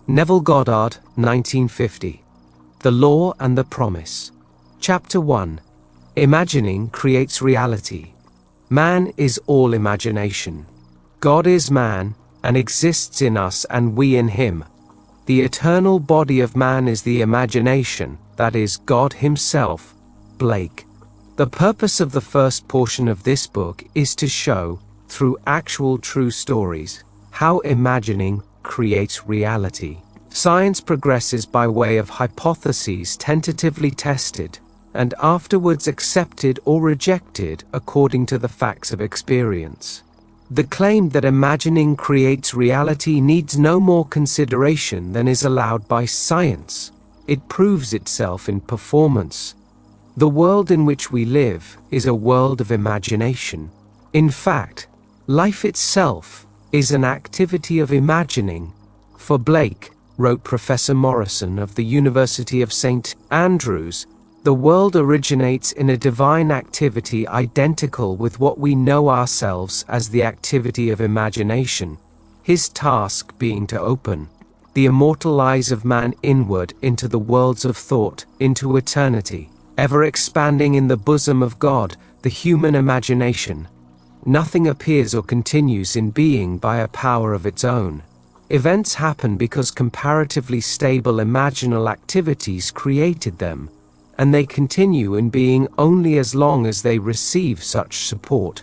Neville Goddard, 1950. The Law and the Promise. Chapter 1. Imagining creates reality. Man is all imagination. God is man, and exists in us and we in him. The eternal body of man is the imagination, that is, God himself. Blake. The purpose of the first portion of this book is to show, through actual true stories, how imagining creates reality. Science progresses by way of hypotheses tentatively tested, and afterwards accepted or rejected according to the facts of experience. The claim that imagining creates reality needs no more consideration than is allowed by science. It proves itself in performance. The world in which we live is a world of imagination. In fact, life itself is an activity of imagining. For Blake, wrote Professor Morrison of the University of St. Andrews, the world originates in a divine activity identical with what we know ourselves as the activity of imagination, his task being to open the immortal eyes of man inward into the worlds of thought, into eternity, ever expanding in the bosom of God, the human imagination. Nothing appears or continues in being by a power of its own. Events happen because comparatively stable imaginal activities created them, and they continue in being only as long as they receive such support.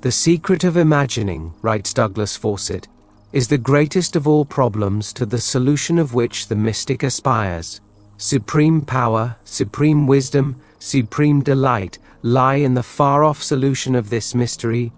The secret of imagining, writes Douglas Fawcett, is the greatest of all problems to the solution of which the mystic aspires. Supreme power, supreme wisdom, supreme delight lie in the far-off solution of this mystery.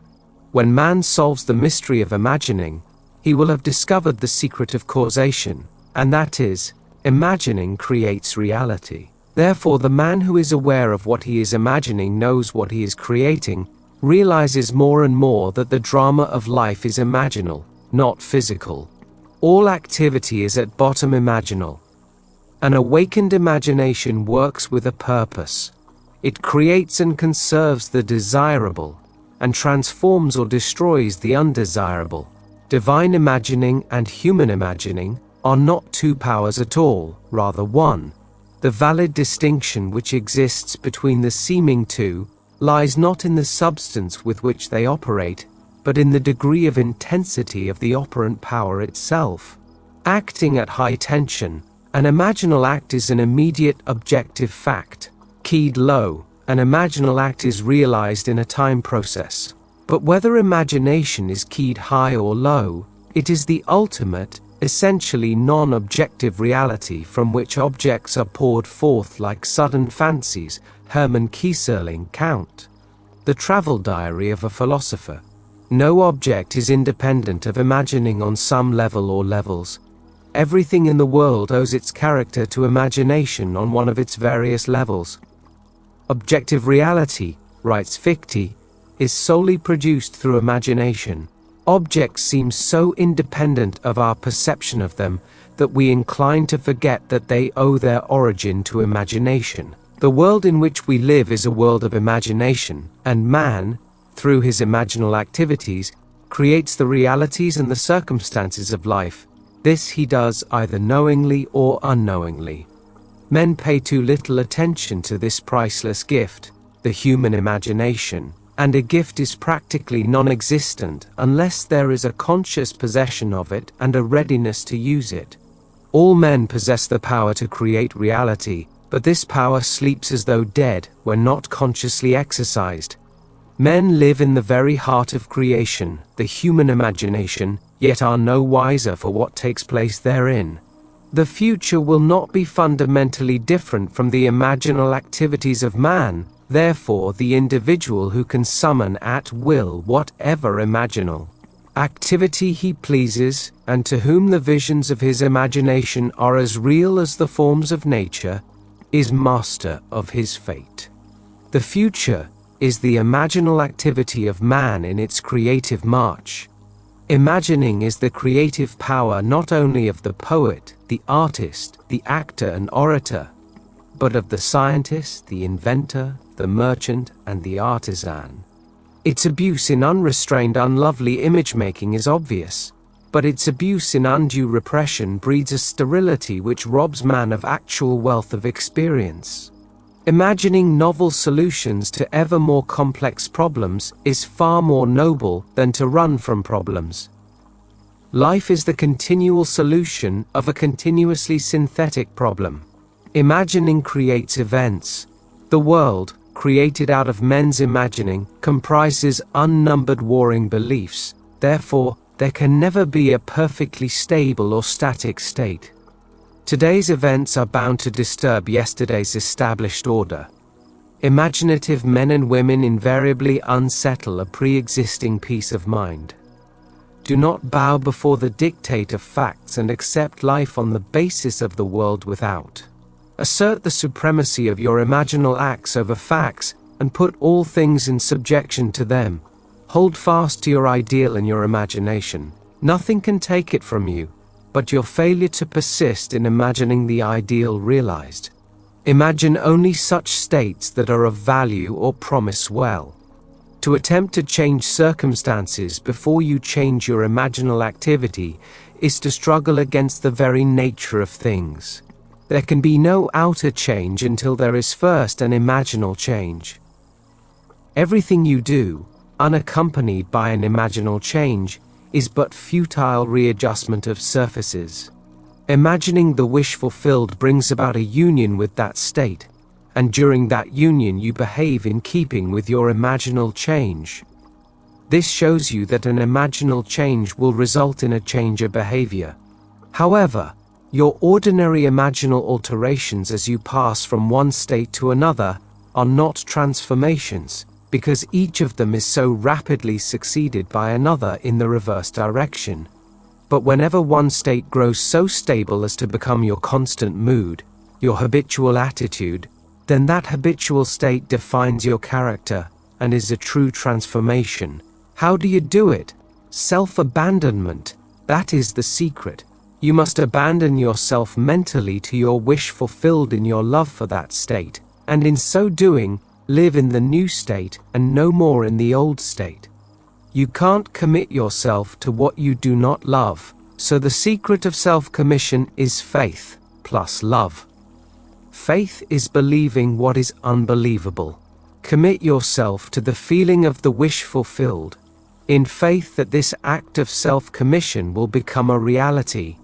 When man solves the mystery of imagining, he will have discovered the secret of causation, and that is, imagining creates reality. Therefore, the man who is aware of what he is imagining knows what he is creating, realizes more and more that the drama of life is imaginal, not physical. All activity is at bottom imaginal. An awakened imagination works with a purpose. It creates and conserves the desirable, and transforms or destroys the undesirable. Divine imagining and human imagining are not two powers at all, rather one. The valid distinction which exists between the seeming two lies not in the substance with which they operate, but in the degree of intensity of the operant power itself. Acting at high tension, an imaginal act is an immediate objective fact. Keyed low, an imaginal act is realized in a time process. But whether imagination is keyed high or low, it is the ultimate, essentially non-objective reality from which objects are poured forth like sudden fancies. Hermann Kieserling, Count. The Travel Diary of a Philosopher. No object is independent of imagining on some level or levels. Everything in the world owes its character to imagination on one of its various levels. Objective reality, writes Fichte, is solely produced through imagination. Objects seem so independent of our perception of them that we incline to forget that they owe their origin to imagination. The world in which we live is a world of imagination, and man, through his imaginal activities, creates the realities and the circumstances of life. This he does either knowingly or unknowingly. Men pay too little attention to this priceless gift, the human imagination, and a gift is practically non-existent unless there is a conscious possession of it and a readiness to use it. All men possess the power to create reality, but this power sleeps as though dead when not consciously exercised. Men live in the very heart of creation, the human imagination, yet are no wiser for what takes place therein. The future will not be fundamentally different from the imaginal activities of man. Therefore, the individual who can summon at will whatever imaginal activity he pleases, and to whom the visions of his imagination are as real as the forms of nature, is master of his fate. The future is the imaginal activity of man in its creative march. Imagining is the creative power not only of the poet, the artist, the actor and orator, but of the scientist, the inventor, the merchant, and the artisan. Its abuse in unrestrained unlovely image-making is obvious. but its abuse in undue repression breeds a sterility which robs man of actual wealth of experience. Imagining novel solutions to ever more complex problems is far more noble than to run from problems. Life is the continual solution of a continuously synthetic problem. Imagining creates events. The world, created out of men's imagining, comprises unnumbered warring beliefs. Therefore, there can never be a perfectly stable or static state. Today's events are bound to disturb yesterday's established order. Imaginative men and women invariably unsettle a pre-existing peace of mind. Do not bow before the dictate of facts and accept life on the basis of the world without. Assert the supremacy of your imaginal acts over facts, and put all things in subjection to them. Hold fast to your ideal and your imagination. Nothing can take it from you, but your failure to persist in imagining the ideal realized. Imagine only such states that are of value or promise well. To attempt to change circumstances before you change your imaginal activity is to struggle against the very nature of things. There can be no outer change until there is first an imaginal change. Everything you do, unaccompanied by an imaginal change, is but futile readjustment of surfaces. Imagining the wish fulfilled brings about a union with that state, and during that union you behave in keeping with your imaginal change. This shows you that an imaginal change will result in a change of behavior. However, your ordinary imaginal alterations as you pass from one state to another are not transformations, because each of them is so rapidly succeeded by another in the reverse direction. But whenever one state grows so stable as to become your constant mood, your habitual attitude, then that habitual state defines your character and is a true transformation. How do you do it? Self-abandonment. That is the secret. You must abandon yourself mentally to your wish fulfilled in your love for that state, and in so doing, live in the new state and no more in the old state. You can't commit yourself to what you do not love, so the secret of self-commission is faith plus love. Faith is believing what is unbelievable. Commit yourself to the feeling of the wish fulfilled, in faith that this act of self-commission will become a reality.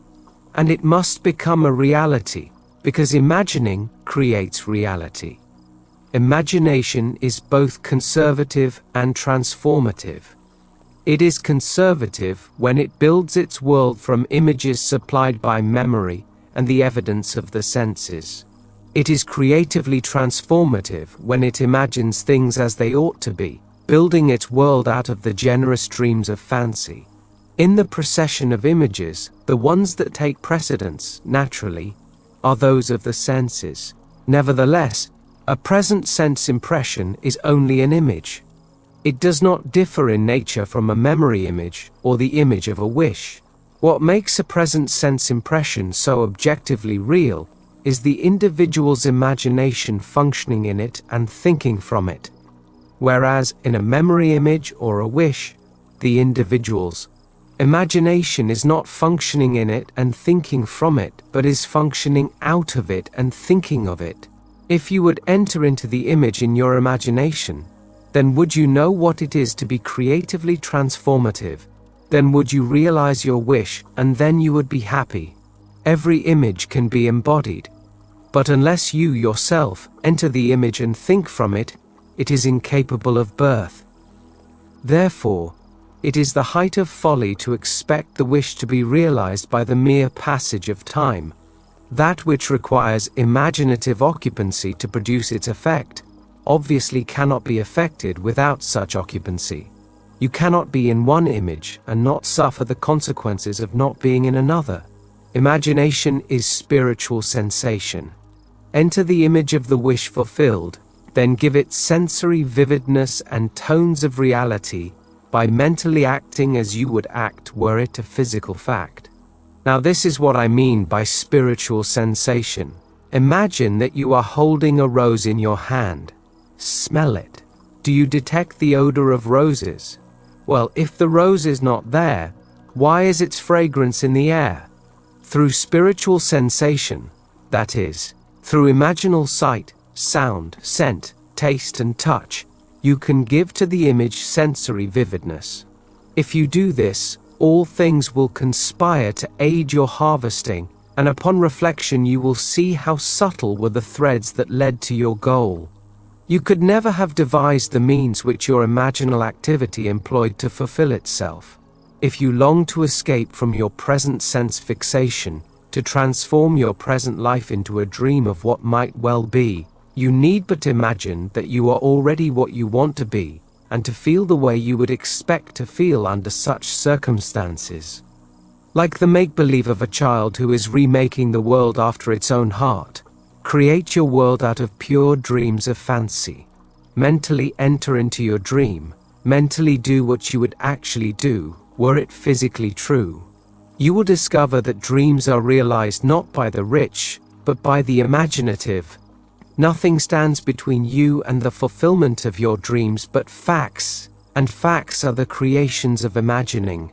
And it must become a reality, because imagining creates reality. Imagination is both conservative and transformative. It is conservative when it builds its world from images supplied by memory and the evidence of the senses. It is creatively transformative when it imagines things as they ought to be, building its world out of the generous dreams of fancy. In the procession of images, the ones that take precedence, naturally, are those of the senses. Nevertheless, a present sense impression is only an image. It does not differ in nature from a memory image or the image of a wish. What makes a present sense impression so objectively real is the individual's imagination functioning in it and thinking from it. Whereas in a memory image or a wish, the individual's imagination is not functioning in it and thinking from it, but is functioning out of it and thinking of it. If you would enter into the image in your imagination, then would you know what it is to be creatively transformative? Then would you realize your wish, and then you would be happy. Every image can be embodied, but unless you yourself enter the image and think from it, it is incapable of birth. Therefore, it is the height of folly to expect the wish to be realized by the mere passage of time. That which requires imaginative occupancy to produce its effect, obviously cannot be effected without such occupancy. You cannot be in one image and not suffer the consequences of not being in another. Imagination is spiritual sensation. Enter the image of the wish fulfilled, then give it sensory vividness and tones of reality by mentally acting as you would act were it a physical fact. Now this is what I mean by spiritual sensation. Imagine that you are holding a rose in your hand. Smell it. Do you detect the odor of roses? Well, if the rose is not there, Why is its fragrance in the air? Through spiritual sensation, that is, through imaginal sight, sound, scent, taste and touch, you can give to the image sensory vividness. If you do this, all things will conspire to aid your harvesting, and upon reflection you will see how subtle were the threads that led to your goal. You could never have devised the means which your imaginal activity employed to fulfill itself. If you long to escape from your present sense fixation, to transform your present life into a dream of what might well be, you need but imagine that you are already what you want to be, and to feel the way you would expect to feel under such circumstances. Like the make-believe of a child who is remaking the world after its own heart, create your world out of pure dreams of fancy. Mentally enter into your dream, mentally do what you would actually do, were it physically true. You will discover that dreams are realized not by the rich, but by the imaginative. Nothing stands between you and the fulfillment of your dreams but facts, and facts are the creations of imagining.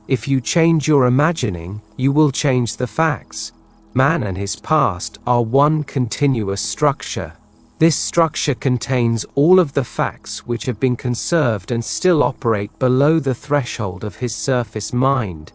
If you change your imagining, you will change the facts. Man and his past are one continuous structure. This structure contains all of the facts which have been conserved and still operate below the threshold of his surface mind.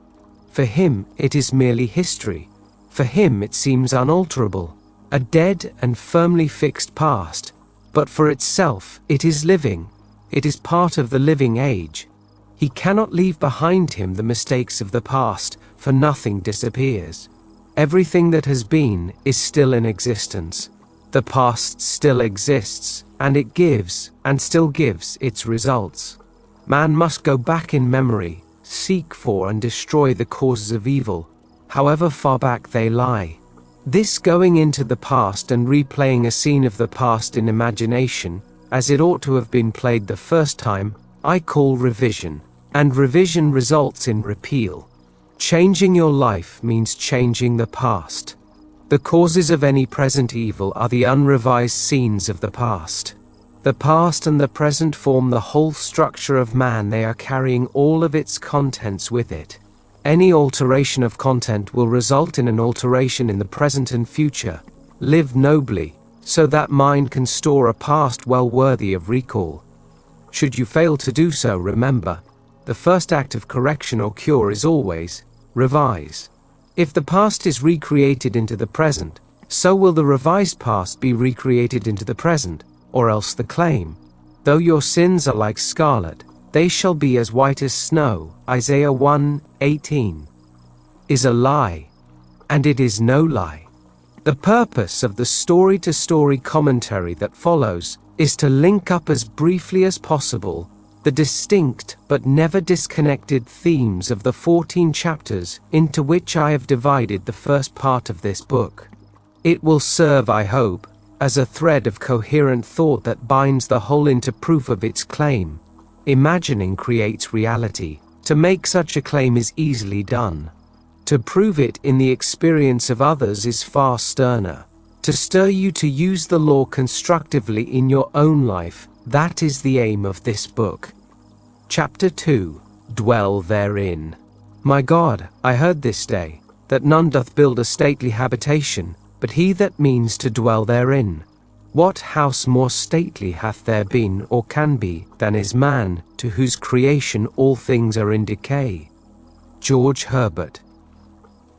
For him, it is merely history. For him, it seems unalterable, a dead and firmly fixed past. But for itself, it is living. It is part of the living age. He cannot leave behind him the mistakes of the past, for nothing disappears. Everything that has been is still in existence. The past still exists, and it gives, and still gives, its results. Man must go back in memory, seek for and destroy the causes of evil, however far back they lie. This going into the past and replaying a scene of the past in imagination, as it ought to have been played the first time, I call revision, and revision results in repeal. Changing your life means changing the past. The causes of any present evil are the unrevised scenes of the past. The past and the present form the whole structure of man. They are carrying all of its contents with it. Any alteration of content will result in an alteration in the present and future. Live nobly, so that mind can store a past well worthy of recall. Should you fail to do so, remember, the first act of correction or cure is always revise. If the past is recreated into the present, so will the revised past be recreated into the present, or else the claim, though your sins are like scarlet, they shall be as white as snow, Isaiah 1:18, is a lie, and it is no lie. The purpose of the story-to-story commentary that follows is to link up as briefly as possible the distinct but never disconnected themes of the 14 chapters into which I have divided the first part of this book. It will serve, I hope, as a thread of coherent thought that binds the whole into proof of its claim. Imagining creates reality. To make such a claim is easily done. To prove it in the experience of others is far sterner. To stir you to use the law constructively in your own life, that is the aim of this book. Chapter 2. Dwell therein. My God, I heard this day, that none doth build a stately habitation, but he that means to dwell therein. What house more stately hath there been or can be than is man, to whose creation all things are in decay? George Herbert.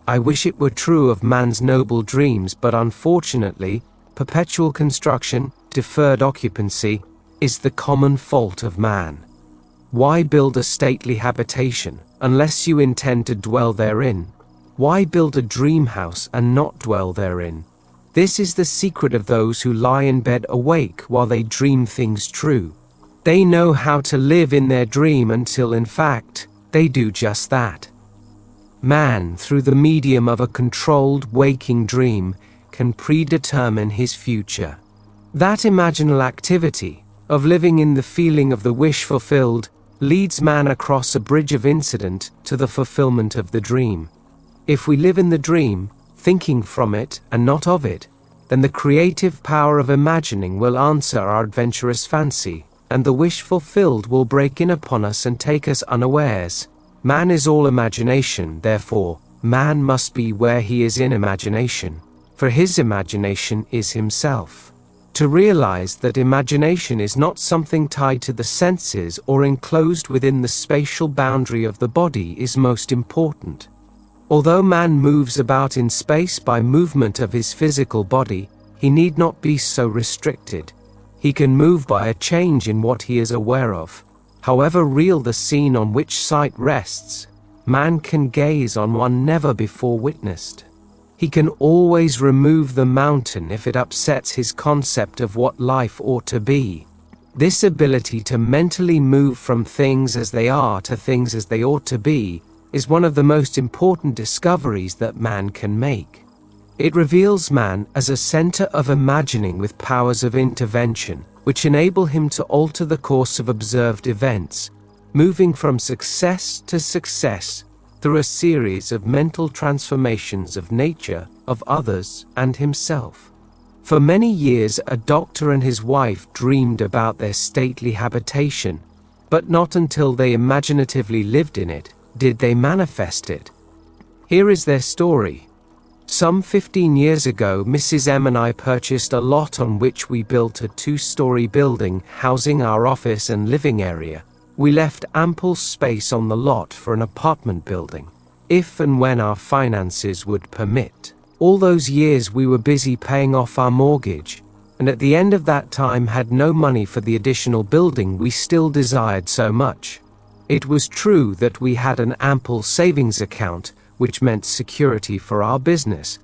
I wish it were true of man's noble dreams, but unfortunately, perpetual construction, deferred occupancy, is the common fault of man. Why build a stately habitation, unless you intend to dwell therein? Why build a dream house and not dwell therein? This is the secret of those who lie in bed awake while they dream things true. They know how to live in their dream until, in fact, they do just that. Man, through the medium of a controlled waking dream, can predetermine his future. That imaginal activity, of living in the feeling of the wish fulfilled, leads man across a bridge of incident to the fulfillment of the dream. If we live in the dream, thinking from it and not of it, then the creative power of imagining will answer our adventurous fancy, and the wish fulfilled will break in upon us and take us unawares. Man is all imagination, therefore, man must be where he is in imagination, for his imagination is himself. To realize that imagination is not something tied to the senses or enclosed within the spatial boundary of the body is most important. Although man moves about in space by movement of his physical body, he need not be so restricted. He can move by a change in what he is aware of. However real the scene on which sight rests, man can gaze on one never before witnessed. He can always remove the mountain if it upsets his concept of what life ought to be. This ability to mentally move from things as they are to things as they ought to be is one of the most important discoveries that man can make. It reveals man as a center of imagining with powers of intervention, which enable him to alter the course of observed events, moving from success to success through a series of mental transformations of nature, of others, and himself. For many years, a doctor and his wife dreamed about their stately habitation, but not until they imaginatively lived in it did they manifest it. Here is their story. Some 15 years ago, Mrs. M and I purchased a lot on which we built a 2-story building housing our office and living area. We left ample space on the lot for an apartment building, if and when our finances would permit. All those years we were busy paying off our mortgage, and at the end of that time had no money for the additional building we still desired so much. It was true that we had an ample savings account, which meant security for our business,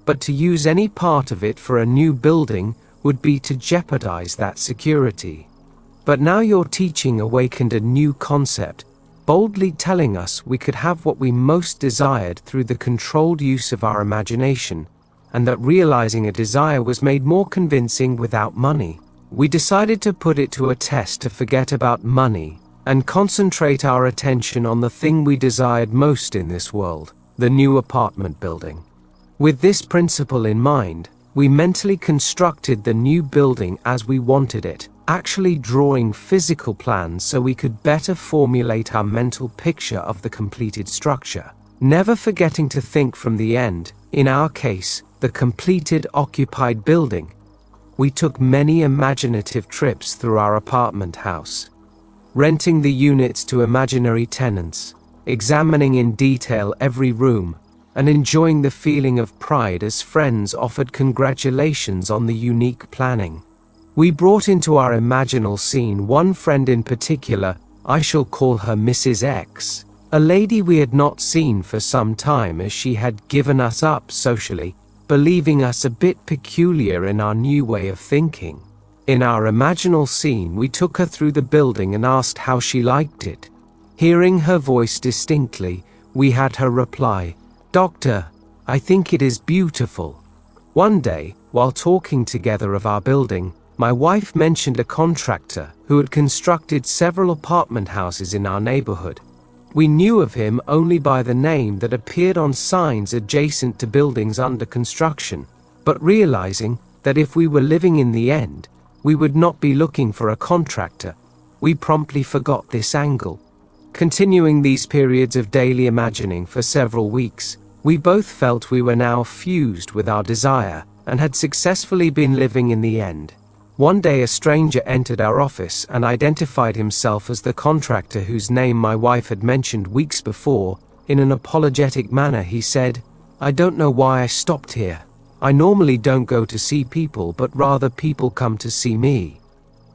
but to use any part of it for a new building would be to jeopardize that security. But now your teaching awakened a new concept, boldly telling us we could have what we most desired through the controlled use of our imagination, and that realizing a desire was made more convincing without money. We decided to put it to a test to forget about money and concentrate our attention on the thing we desired most in this world, the new apartment building. With this principle in mind, we mentally constructed the new building as we wanted it, actually drawing physical plans so we could better formulate our mental picture of the completed structure, never forgetting to think from the end, in our case, the completed occupied building. We took many imaginative trips through our apartment house, renting the units to imaginary tenants, examining in detail every room, and enjoying the feeling of pride as friends offered congratulations on the unique planning. We brought into our imaginal scene one friend in particular, I shall call her Mrs. X, a lady we had not seen for some time as she had given us up socially, believing us a bit peculiar in our new way of thinking. In our imaginal scene, we took her through the building and asked how she liked it. Hearing her voice distinctly, we had her reply, "Doctor, I think it is beautiful." One day, while talking together of our building, my wife mentioned a contractor who had constructed several apartment houses in our neighborhood. We knew of him only by the name that appeared on signs adjacent to buildings under construction, but realizing that if we were living in the end, we would not be looking for a contractor, we promptly forgot this angle. Continuing these periods of daily imagining for several weeks, we both felt we were now fused with our desire and had successfully been living in the end. One day a stranger entered our office and identified himself as the contractor whose name my wife had mentioned weeks before. In an apologetic manner he said, "I don't know why I stopped here. I normally don't go to see people, but rather people come to see me."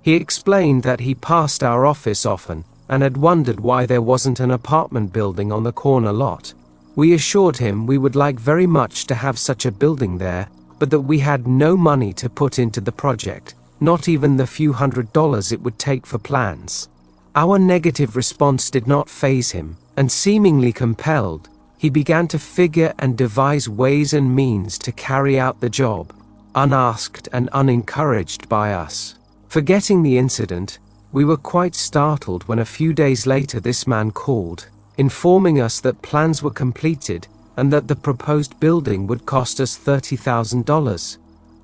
He explained that he passed our office often and had wondered why there wasn't an apartment building on the corner lot. We assured him we would like very much to have such a building there, but that we had no money to put into the project, not even the few $100s it would take for plans. Our negative response did not faze him, and seemingly compelled, he began to figure and devise ways and means to carry out the job, unasked and unencouraged by us. Forgetting the incident, we were quite startled when a few days later this man called, informing us that plans were completed and that the proposed building would cost us $30,000.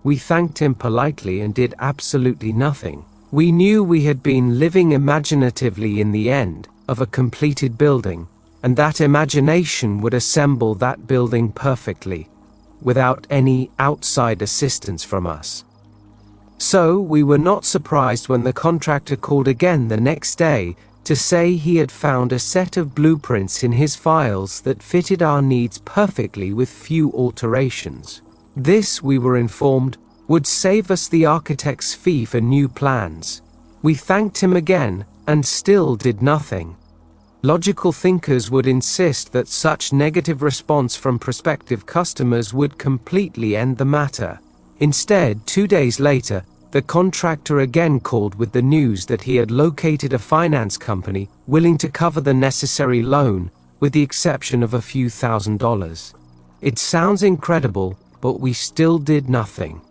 We thanked him politely and did absolutely nothing. We knew we had been living imaginatively in the end of a completed building, and that imagination would assemble that building perfectly, without any outside assistance from us. So we were not surprised when the contractor called again the next day to say he had found a set of blueprints in his files that fitted our needs perfectly with few alterations. This, we were informed, would save us the architect's fee for new plans. We thanked him again, and still did nothing. Logical thinkers would insist that such negative response from prospective customers would completely end the matter. Instead, 2 days later, the contractor again called with the news that he had located a finance company willing to cover the necessary loan, with the exception of a few $1,000s. It sounds incredible, but we still did nothing.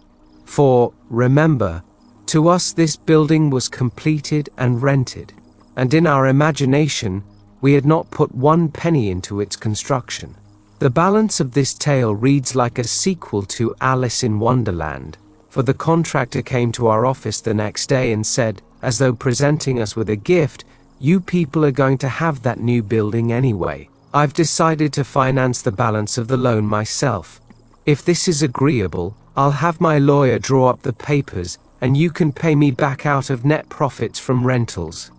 For, remember, to us this building was completed and rented, and in our imagination, we had not put 1 penny into its construction. The balance of this tale reads like a sequel to Alice in Wonderland, for the contractor came to our office the next day and said, as though presenting us with a gift, "You people are going to have that new building anyway. I've decided to finance the balance of the loan myself. If this is agreeable, I'll have my lawyer draw up the papers, and you can pay me back out of net profits from rentals."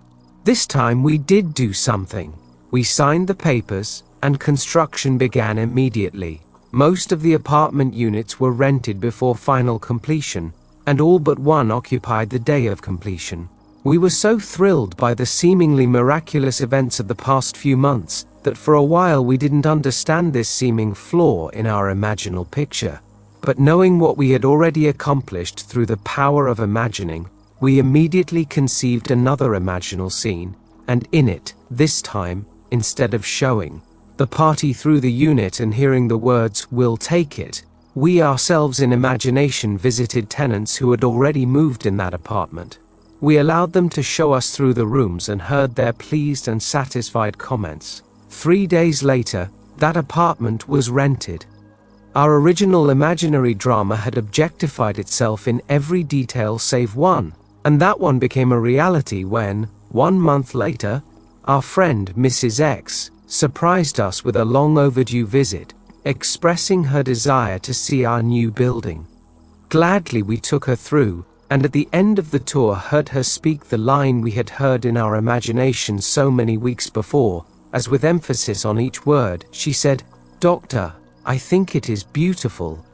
This time we did do something. We signed the papers, and construction began immediately. Most of the apartment units were rented before final completion, and all but one occupied the day of completion. We were so thrilled by the seemingly miraculous events of the past few months that for a while we didn't understand this seeming flaw in our imaginal picture. But knowing what we had already accomplished through the power of imagining, we immediately conceived another imaginal scene, and in it, this time, instead of showing the party through the unit and hearing the words, "We'll take it," we ourselves in imagination visited tenants who had already moved in that apartment. We allowed them to show us through the rooms and heard their pleased and satisfied comments. 3 days later, that apartment was rented. Our original imaginary drama had objectified itself in every detail save one, and that one became a reality when, 1 month later, our friend Mrs. X surprised us with a long overdue visit, expressing her desire to see our new building. Gladly we took her through, and at the end of the tour heard her speak the line we had heard in our imagination so many weeks before, as with emphasis on each word, she said, "Doctor, I think it is beautiful."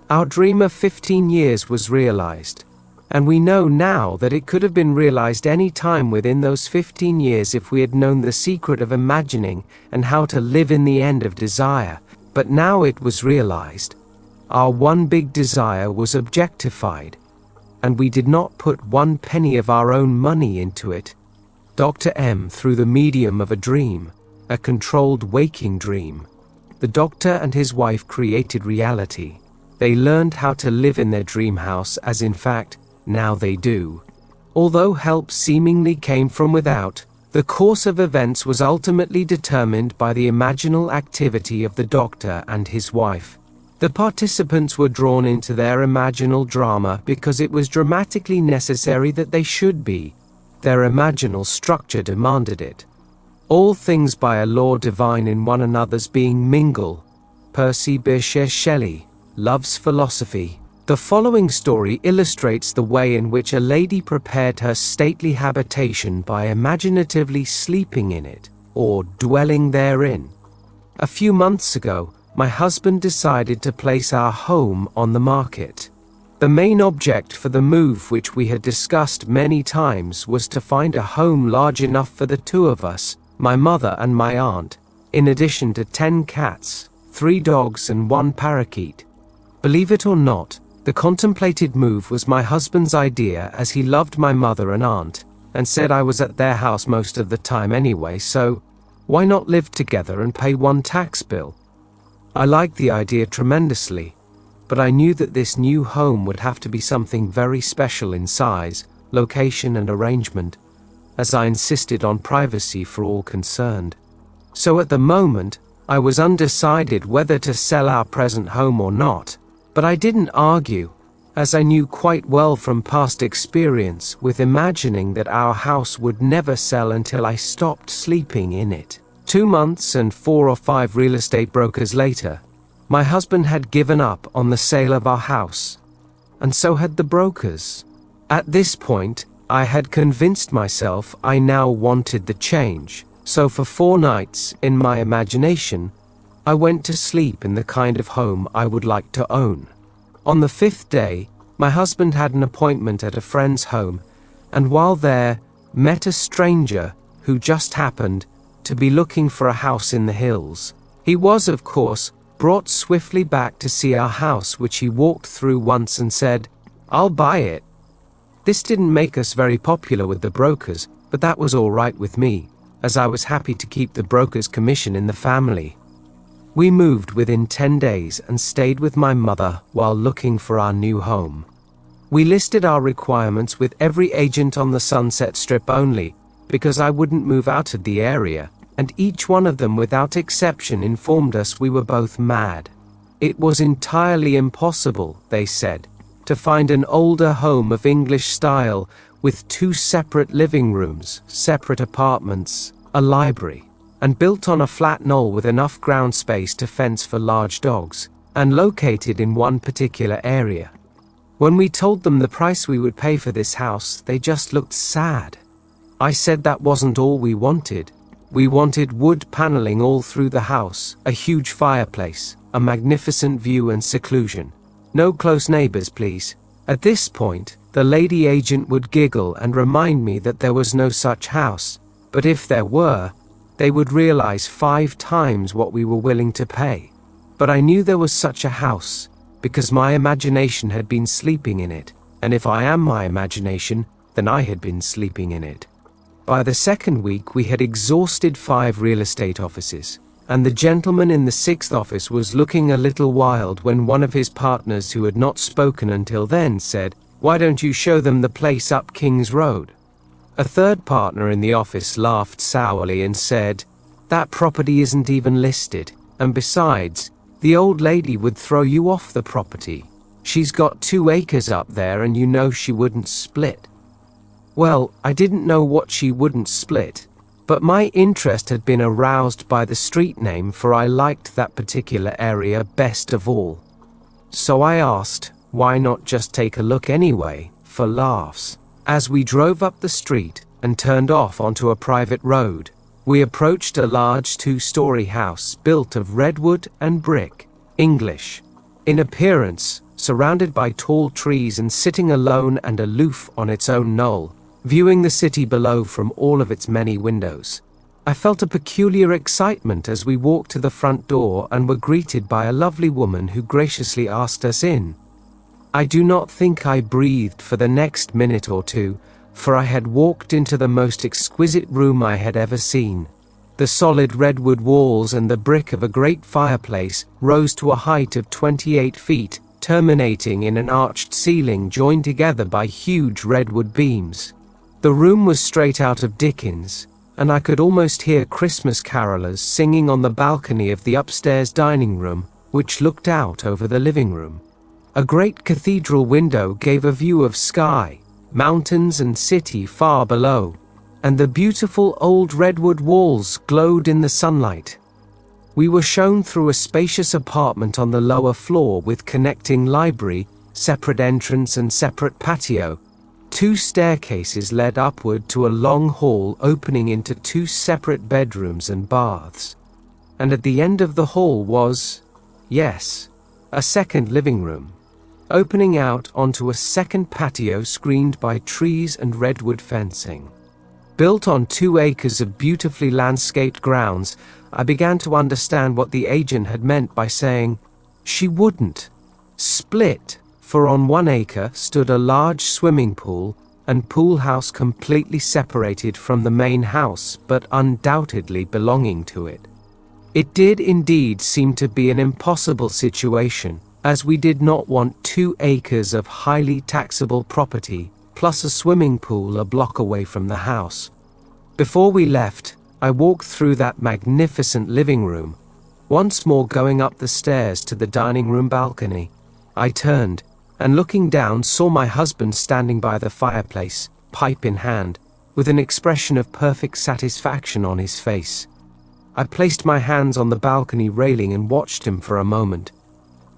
Our dream of 15 years was realized, and we know now that it could have been realized any time within those 15 years if we had known the secret of imagining and how to live in the end of desire, but now it was realized. Our one big desire was objectified, and we did not put 1 penny of our own money into it. Dr. M, through the medium of a dream, a controlled waking dream. The doctor and his wife created reality. They learned how to live in their dream house, as in fact, now they do. Although help seemingly came from without, the course of events was ultimately determined by the imaginal activity of the doctor and his wife. The participants were drawn into their imaginal drama because it was dramatically necessary that they should be. Their imaginal structure demanded it. All things by a law divine in one another's being mingle. Percy Bysshe Shelley, Love's Philosophy. The following story illustrates the way in which a lady prepared her stately habitation by imaginatively sleeping in it, or dwelling therein. A few months ago, my husband decided to place our home on the market. The main object for the move, which we had discussed many times, was to find a home large enough for the 2 of us, my mother and my aunt, in addition to 10 cats, 3 dogs and 1 parakeet. Believe it or not, the contemplated move was my husband's idea, as he loved my mother and aunt, and said I was at their house most of the time anyway, so why not live together and pay 1 tax bill? I liked the idea tremendously, but I knew that this new home would have to be something very special in size, location and arrangement, as I insisted on privacy for all concerned. So at the moment, I was undecided whether to sell our present home or not. But I didn't argue, as I knew quite well from past experience with imagining that our house would never sell until I stopped sleeping in it. 2 months and 4 or 5 real estate brokers later, my husband had given up on the sale of our house, and so had the brokers. At this point, I had convinced myself I now wanted the change, so for 4 nights, in my imagination, I went to sleep in the kind of home I would like to own. On the 5th day, my husband had an appointment at a friend's home, and while there, met a stranger who just happened to be looking for a house in the hills. He was, of course, brought swiftly back to see our house, which he walked through once and said, "I'll buy it." This didn't make us very popular with the brokers, but that was all right with me, as I was happy to keep the broker's commission in the family. We moved within 10 days and stayed with my mother while looking for our new home. We listed our requirements with every agent on the Sunset Strip only, because I wouldn't move out of the area, and each one of them without exception informed us we were both mad. It was entirely impossible, they said, to find an older home of English style with 2 separate living rooms, separate apartments, a library, and built on a flat knoll with enough ground space to fence for large dogs, and located in one particular area. When we told them the price we would pay for this house, they just looked sad. I said that wasn't all we wanted. We wanted wood paneling all through the house, a huge fireplace, a magnificent view and seclusion. No close neighbors, please. At this point, the lady agent would giggle and remind me that there was no such house, but if there were, they would realize 5 times what we were willing to pay. But I knew there was such a house, because my imagination had been sleeping in it, and if I am my imagination, then I had been sleeping in it. By the 2nd week, we had exhausted 5 real estate offices, and the gentleman in the 6th office was looking a little wild when one of his partners, who had not spoken until then, said, "Why don't you show them the place up King's Road?" A third partner in the office laughed sourly and said, "That property isn't even listed, and besides, the old lady would throw you off the property. She's got 2 acres up there and you know she wouldn't split." Well, I didn't know what she wouldn't split, but my interest had been aroused by the street name, for I liked that particular area best of all. So I asked, why not just take a look anyway, for laughs? As we drove up the street and turned off onto a private road, we approached a large 2-story house built of redwood and brick, English in appearance, surrounded by tall trees and sitting alone and aloof on its own knoll, viewing the city below from all of its many windows. I felt a peculiar excitement as we walked to the front door and were greeted by a lovely woman who graciously asked us in. I do not think I breathed for the next minute or two, for I had walked into the most exquisite room I had ever seen. The solid redwood walls and the brick of a great fireplace rose to a height of 28 feet, terminating in an arched ceiling joined together by huge redwood beams. The room was straight out of Dickens, and I could almost hear Christmas carolers singing on the balcony of the upstairs dining room, which looked out over the living room. A great cathedral window gave a view of sky, mountains and city far below, and the beautiful old redwood walls glowed in the sunlight. We were shown through a spacious apartment on the lower floor with connecting library, separate entrance and separate patio. 2 staircases led upward to a long hall opening into 2 separate bedrooms and baths. And at the end of the hall was, yes, a second living room, opening out onto a second patio screened by trees and redwood fencing. Built on 2 acres of beautifully landscaped grounds, I began to understand what the agent had meant by saying, "She wouldn't split," for on 1 acre stood a large swimming pool and pool house completely separated from the main house but undoubtedly belonging to it. It did indeed seem to be an impossible situation, as we did not want 2 acres of highly taxable property plus a swimming pool a block away from the house. Before we left, I walked through that magnificent living room, once more going up the stairs to the dining room balcony. I turned, and looking down saw my husband standing by the fireplace, pipe in hand, with an expression of perfect satisfaction on his face. I placed my hands on the balcony railing and watched him for a moment.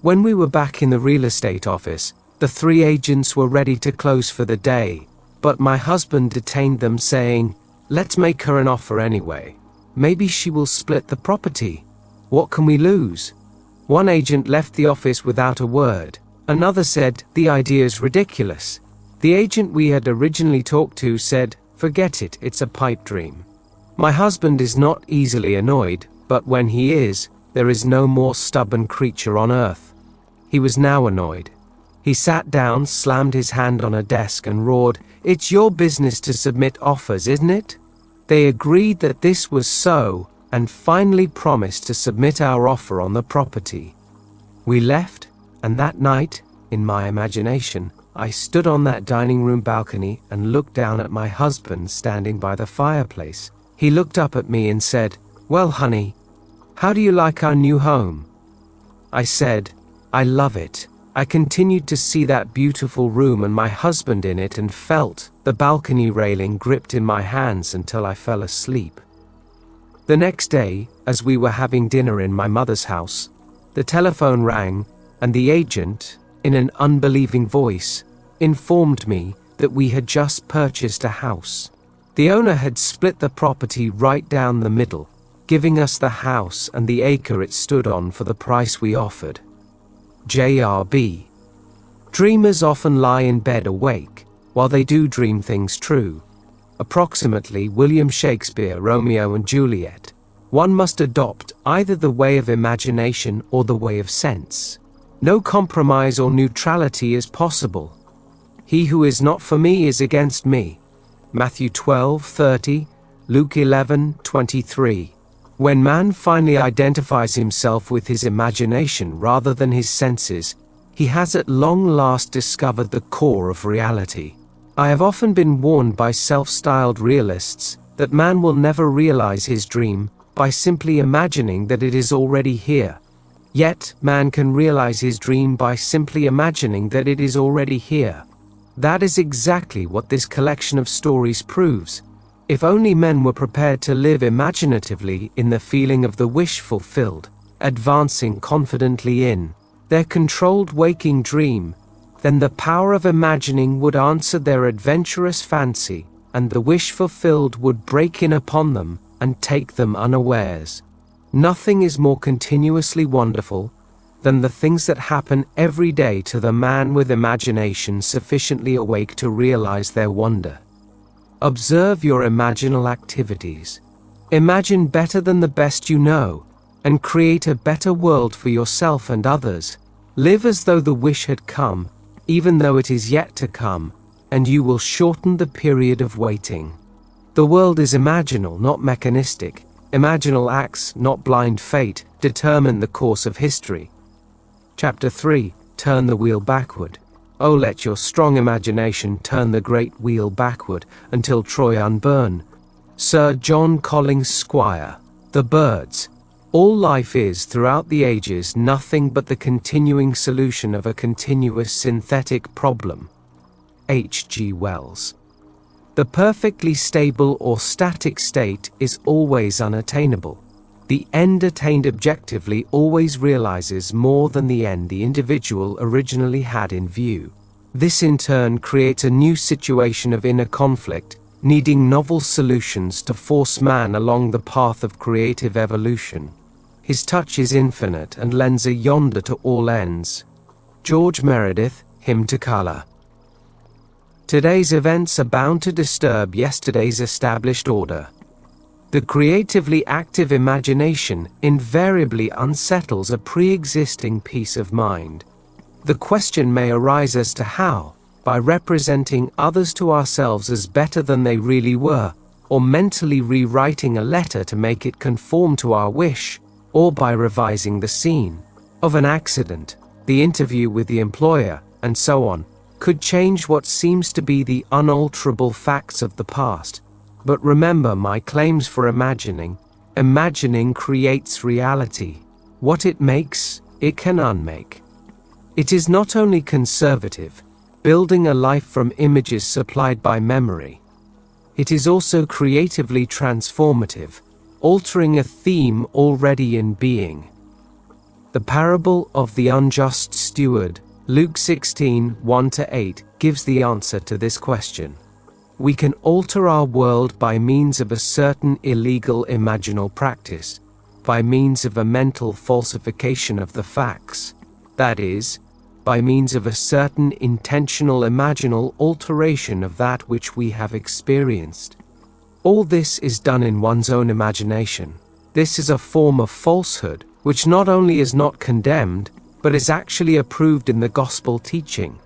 When we were back in the real estate office, the 3 agents were ready to close for the day, but my husband detained them, saying, "Let's make her an offer anyway. Maybe she will split the property. What can we lose?" One agent left the office without a word. Another said, "The idea is ridiculous." The agent we had originally talked to said, "Forget it, it's a pipe dream." My husband is not easily annoyed, but when he is, there is no more stubborn creature on earth. He was now annoyed. He sat down, slammed his hand on a desk and roared, "It's your business to submit offers, isn't it?" They agreed that this was so, and finally promised to submit our offer on the property. We left, and that night, in my imagination, I stood on that dining room balcony and looked down at my husband standing by the fireplace. He looked up at me and said, "Well, honey, how do you like our new home?" I said, "I love it." I continued to see that beautiful room and my husband in it and felt the balcony railing gripped in my hands until I fell asleep. The next day, as we were having dinner in my mother's house, the telephone rang and the agent, in an unbelieving voice, informed me that we had just purchased a house. The owner had split the property right down the middle, giving us the house and the acre it stood on for the price we offered. JRB. Dreamers often lie in bed awake, while they do dream things true. Approximately William Shakespeare, Romeo and Juliet. One must adopt either the way of imagination or the way of sense. No compromise or neutrality is possible. He who is not for me is against me. Matthew 12:30, Luke 11:23. When man finally identifies himself with his imagination rather than his senses, he has at long last discovered the core of reality. I have often been warned by self-styled realists that man will never realize his dream by simply imagining that it is already here. Yet, man can realize his dream by simply imagining that it is already here. That is exactly what this collection of stories proves. If only men were prepared to live imaginatively in the feeling of the wish fulfilled, advancing confidently in their controlled waking dream, then the power of imagining would answer their adventurous fancy, and the wish fulfilled would break in upon them and take them unawares. Nothing is more continuously wonderful than the things that happen every day to the man with imagination sufficiently awake to realize their wonder. Observe your imaginal activities. Imagine better than the best you know, and create a better world for yourself and others. Live as though the wish had come, even though it is yet to come, and you will shorten the period of waiting. The world is imaginal, not mechanistic. Imaginal acts, not blind fate, determine the course of history. Chapter 3. Turn the wheel backward. Oh, let your strong imagination turn the great wheel backward until Troy unburn. Sir John Collins Squire. The Birds. All life is, throughout the ages, nothing but the continuing solution of a continuous synthetic problem. H.G. Wells. The perfectly stable or static state is always unattainable. The end attained objectively always realizes more than the end the individual originally had in view. This in turn creates a new situation of inner conflict, needing novel solutions to force man along the path of creative evolution. His touch is infinite and lends a yonder to all ends. George Meredith, Hymn to Color. Today's events are bound to disturb yesterday's established order. The creatively active imagination invariably unsettles a pre-existing peace of mind. The question may arise as to how, by representing others to ourselves as better than they really were, or mentally rewriting a letter to make it conform to our wish, or by revising the scene of an accident, the interview with the employer, and so on, could change what seems to be the unalterable facts of the past. But remember my claims for imagining. Imagining creates reality. What it makes, it can unmake. It is not only conservative, building a life from images supplied by memory. It is also creatively transformative, altering a theme already in being. The parable of the unjust steward, Luke 16:1-8, gives the answer to this question. We can alter our world by means of a certain illegal imaginal practice, by means of a mental falsification of the facts, that is, by means of a certain intentional imaginal alteration of that which we have experienced. All this is done in one's own imagination. This is a form of falsehood, which not only is not condemned, but is actually approved in the gospel teaching.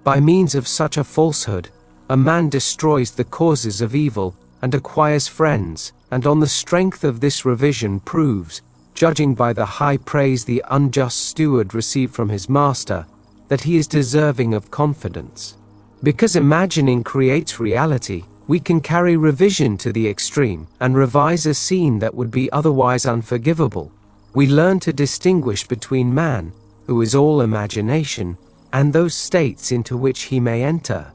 By means of such a falsehood, a man destroys the causes of evil and acquires friends, and on the strength of this revision proves, judging by the high praise the unjust steward received from his master, that he is deserving of confidence. Because imagining creates reality, we can carry revision to the extreme and revise a scene that would be otherwise unforgivable. We learn to distinguish between man, who is all imagination, and those states into which he may enter.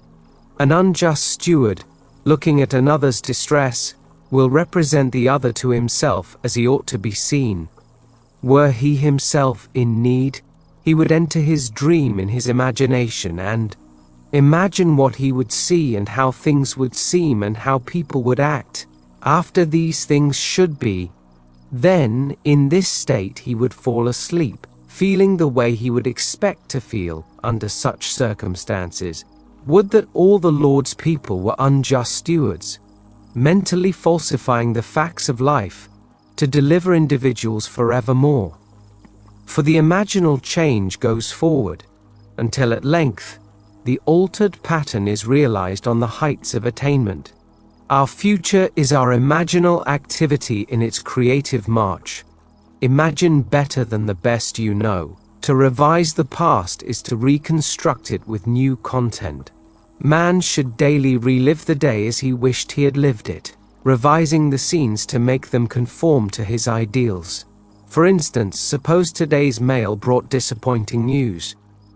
An unjust steward, looking at another's distress, will represent the other to himself as he ought to be seen. Were he himself in need, he would enter his dream in his imagination and imagine what he would see and how things would seem and how people would act after these things should be. Then, in this state, he would fall asleep, feeling the way he would expect to feel under such circumstances. Would that all the Lord's people were unjust stewards, mentally falsifying the facts of life to deliver individuals forevermore. For the imaginal change goes forward, until at length, the altered pattern is realized on the heights of attainment. Our future is our imaginal activity in its creative march. Imagine better than the best you know. To revise the past is to reconstruct it with new content. Man should daily relive the day as he wished he had lived it, revising the scenes to make them conform to his ideals. For instance, suppose today's mail brought disappointing news.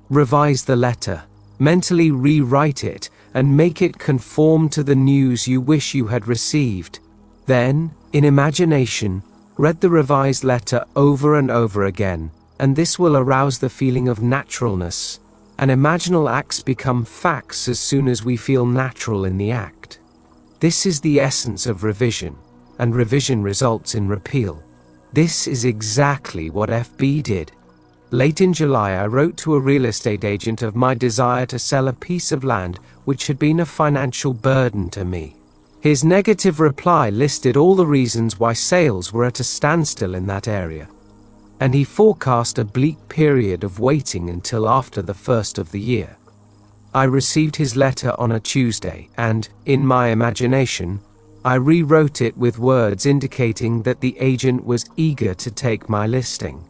Revise the letter, mentally rewrite it, and make it conform to the news you wish you had received. Then, in imagination, read the revised letter over and over again, and this will arouse the feeling of naturalness. And imaginal acts become facts as soon as we feel natural in the act. This is the essence of revision, and revision results in repeal. This is exactly what FB did. Late in July, I wrote to a real estate agent of my desire to sell a piece of land which had been a financial burden to me. His negative reply listed all the reasons why sales were at a standstill in that area, and he forecast a bleak period of waiting until after the first of the year. I received his letter on a Tuesday, and, in my imagination, I rewrote it with words indicating that the agent was eager to take my listing.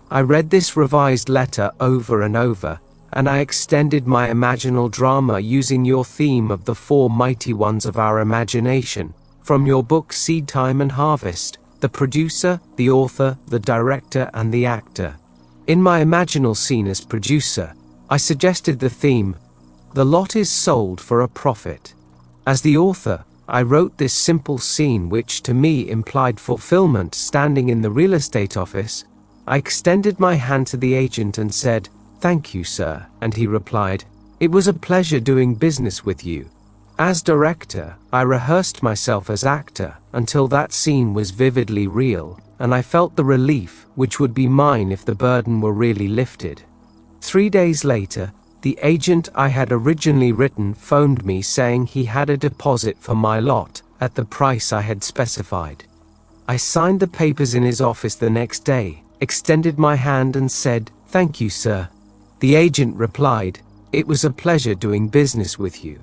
I read this revised letter over and over, and I extended my imaginal drama using your theme of the four mighty ones of our imagination, from your book Seed Time and Harvest, the producer, the author, the director, and the actor. In my imaginal scene as producer, I suggested the theme, the lot is sold for a profit. As the author, I wrote this simple scene which to me implied fulfillment. Standing in the real estate office, I extended my hand to the agent and said, "Thank you, sir," and he replied, "It was a pleasure doing business with you." As director, I rehearsed myself as actor until that scene was vividly real, and I felt the relief which would be mine if the burden were really lifted. 3 days later, the agent I had originally written phoned me saying he had a deposit for my lot at the price I had specified. I signed the papers in his office the next day, extended my hand and said, "Thank you, sir." The agent replied, "It was a pleasure doing business with you."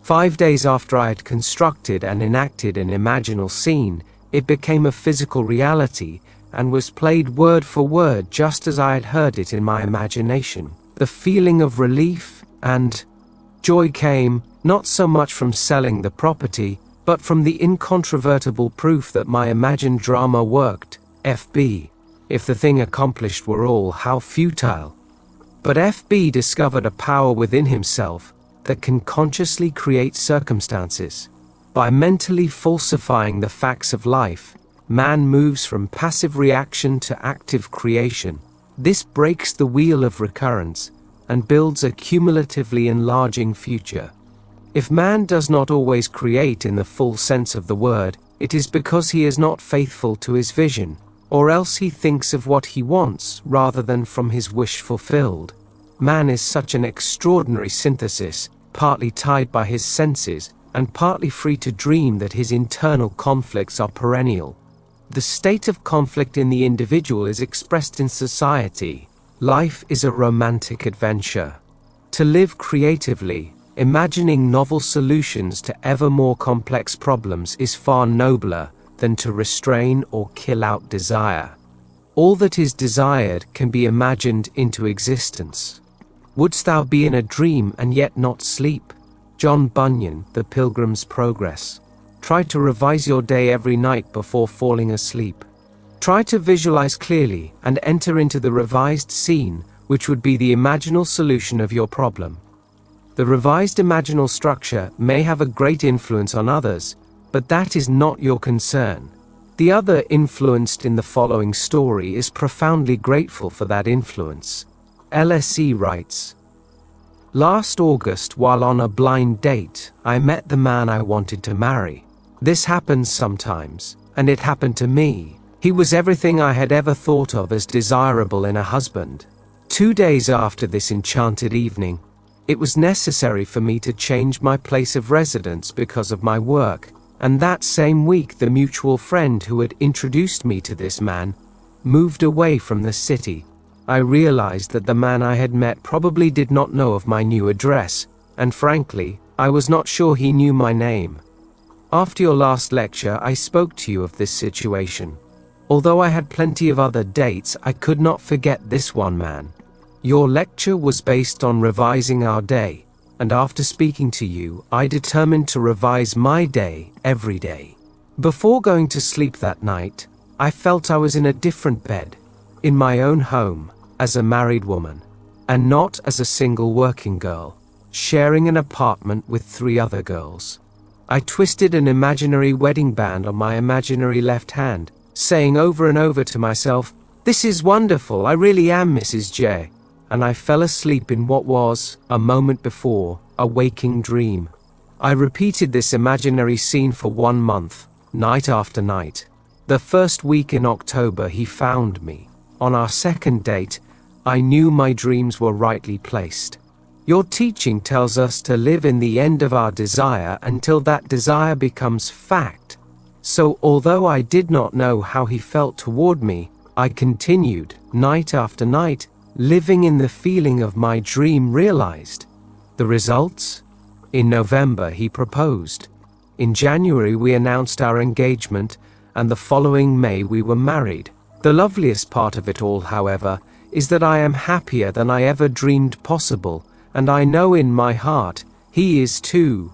5 days after I had constructed and enacted an imaginal scene, it became a physical reality and was played word for word just as I had heard it in my imagination. The feeling of relief and joy came, not so much from selling the property, but from the incontrovertible proof that my imagined drama worked. FB. If the thing accomplished were all, how futile. But FB discovered a power within himself that can consciously create circumstances. By mentally falsifying the facts of life, man moves from passive reaction to active creation. This breaks the wheel of recurrence and builds a cumulatively enlarging future. If man does not always create in the full sense of the word, it is because he is not faithful to his vision, or else he thinks of what he wants rather than from his wish fulfilled. Man is such an extraordinary synthesis, partly tied by his senses, and partly free to dream that his internal conflicts are perennial. The state of conflict in the individual is expressed in society. Life is a romantic adventure. To live creatively, imagining novel solutions to ever more complex problems is far nobler than to restrain or kill out desire. All that is desired can be imagined into existence. Wouldst thou be in a dream and yet not sleep? John Bunyan, The Pilgrim's Progress. Try to revise your day every night before falling asleep. Try to visualize clearly and enter into the revised scene, which would be the imaginal solution of your problem. The revised imaginal structure may have a great influence on others, but that is not your concern. The other influenced in the following story is profoundly grateful for that influence. LSE writes, "Last August, while on a blind date, I met the man I wanted to marry. This happens sometimes, and it happened to me. He was everything I had ever thought of as desirable in a husband. 2 days after this enchanted evening, it was necessary for me to change my place of residence because of my work, and that same week the mutual friend who had introduced me to this man moved away from the city. I realized that the man I had met probably did not know of my new address, and frankly, I was not sure he knew my name. After your last lecture, I spoke to you of this situation. Although I had plenty of other dates, I could not forget this one man. Your lecture was based on revising our day, and after speaking to you, I determined to revise my day every day. Before going to sleep that night, I felt I was in a different bed, in my own home, as a married woman, and not as a single working girl, sharing an apartment with 3 other girls. I twisted an imaginary wedding band on my imaginary left hand, saying over and over to myself, 'This is wonderful, I really am Mrs. J.' And I fell asleep in what was, a moment before, a waking dream. I repeated this imaginary scene for 1 month, night after night. The first week in October he found me. On our second date, I knew my dreams were rightly placed. Your teaching tells us to live in the end of our desire until that desire becomes fact. So although I did not know how he felt toward me, I continued, night after night, living in the feeling of my dream realized. The results? In November he proposed. In January we announced our engagement, and the following May we were married. The loveliest part of it all, however, is that I am happier than I ever dreamed possible, and I know in my heart, he is too.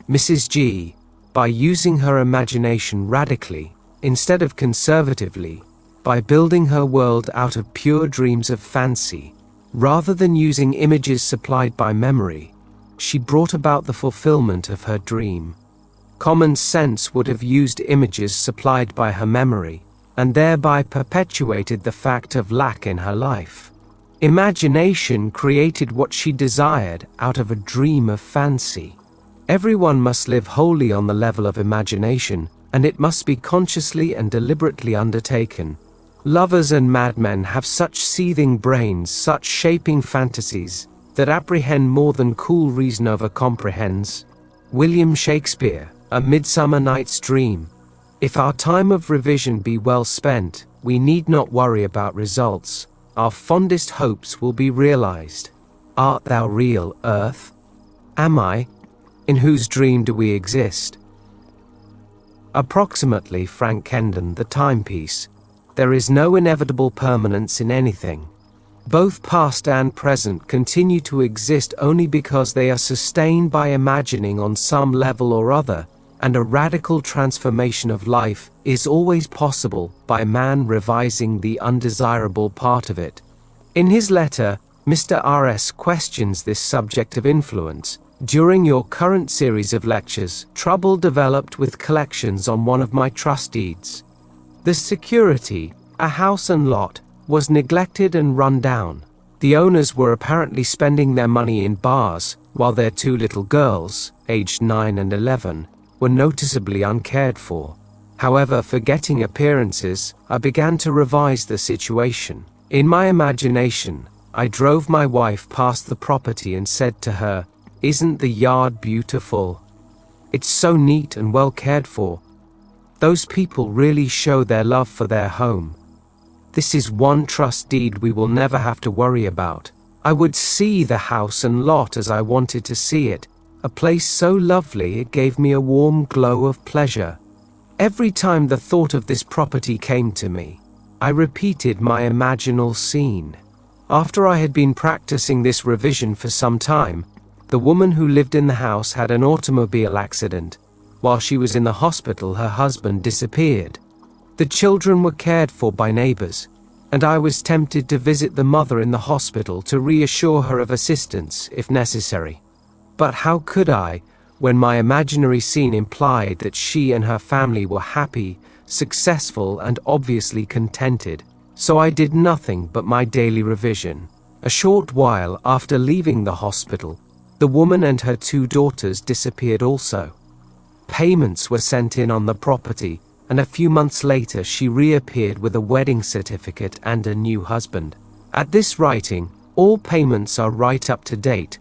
Mrs. G, by using her imagination radically, instead of conservatively, by building her world out of pure dreams of fancy, rather than using images supplied by memory, she brought about the fulfillment of her dream. Common sense would have used images supplied by her memory, and thereby perpetuated the fact of lack in her life. Imagination created what she desired out of a dream of fancy. Everyone must live wholly on the level of imagination, and it must be consciously and deliberately undertaken. Lovers and madmen have such seething brains, such shaping fantasies, that apprehend more than cool reason over comprehends. William Shakespeare, A Midsummer Night's Dream. If our time of revision be well spent, we need not worry about results. Our fondest hopes will be realized. Art thou real, earth? Am I? In whose dream do we exist? Approximately Frank Kendon, The Timepiece. There is no inevitable permanence in anything. Both past and present continue to exist only because they are sustained by imagining on some level or other, and a radical transformation of life is always possible by man revising the undesirable part of it. In his letter, Mr. R.S. questions this subject of influence. During your current series of lectures, trouble developed with collections on one of my trust deeds. The security, a house and lot, was neglected and run down. The owners were apparently spending their money in bars, while their two little girls, aged 9 and 11, were noticeably uncared for. However, forgetting appearances, I began to revise the situation. In my imagination, I drove my wife past the property and said to her, "Isn't the yard beautiful? It's so neat and well cared for. Those people really show their love for their home. This is one trust deed we will never have to worry about." I would see the house and lot as I wanted to see it, a place so lovely it gave me a warm glow of pleasure. Every time the thought of this property came to me, I repeated my imaginal scene. After I had been practicing this revision for some time, the woman who lived in the house had an automobile accident. While she was in the hospital, her husband disappeared. The children were cared for by neighbors, and I was tempted to visit the mother in the hospital to reassure her of assistance if necessary. But how could I, when my imaginary scene implied that she and her family were happy, successful, and obviously contented? So I did nothing but my daily revision. A short while after leaving the hospital, the woman and her two daughters disappeared also. Payments were sent in on the property, and a few months later she reappeared with a wedding certificate and a new husband. At this writing, all payments are right up to date.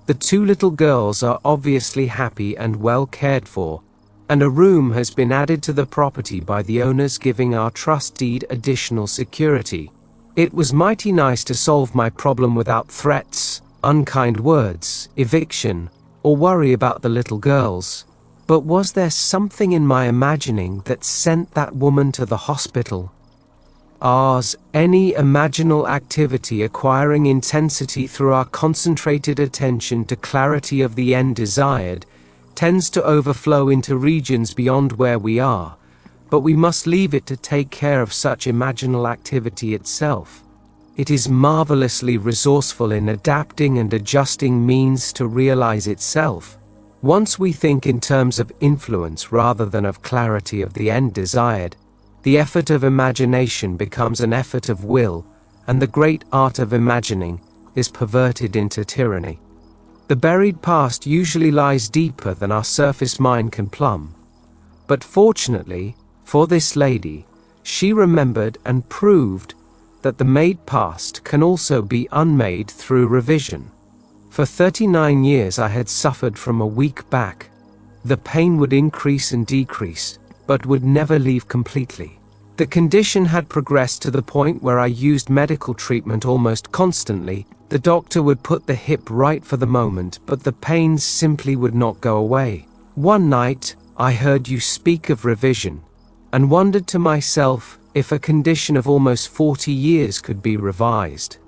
The two little girls are obviously happy and well cared for, and a room has been added to the property by the owners, giving our trust deed additional security. It was mighty nice to solve my problem without threats, unkind words, eviction, or worry about the little girls. But was there something in my imagining that sent that woman to the hospital? Any imaginal activity acquiring intensity through our concentrated attention to clarity of the end desired tends to overflow into regions beyond where we are, but we must leave it to take care of such imaginal activity itself. It is marvelously resourceful in adapting and adjusting means to realize itself. Once we think in terms of influence rather than of clarity of the end desired, the effort of imagination becomes an effort of will, and the great art of imagining is perverted into tyranny. The buried past usually lies deeper than our surface mind can plumb. But fortunately, for this lady, she remembered and proved that the made past can also be unmade through revision. For 39 years I had suffered from a weak back. The pain would increase and decrease, but would never leave completely. The condition had progressed to the point where I used medical treatment almost constantly. The doctor would put the hip right for the moment, but the pains simply would not go away. One night, I heard you speak of revision, and wondered to myself if a condition of almost 40 years could be revised.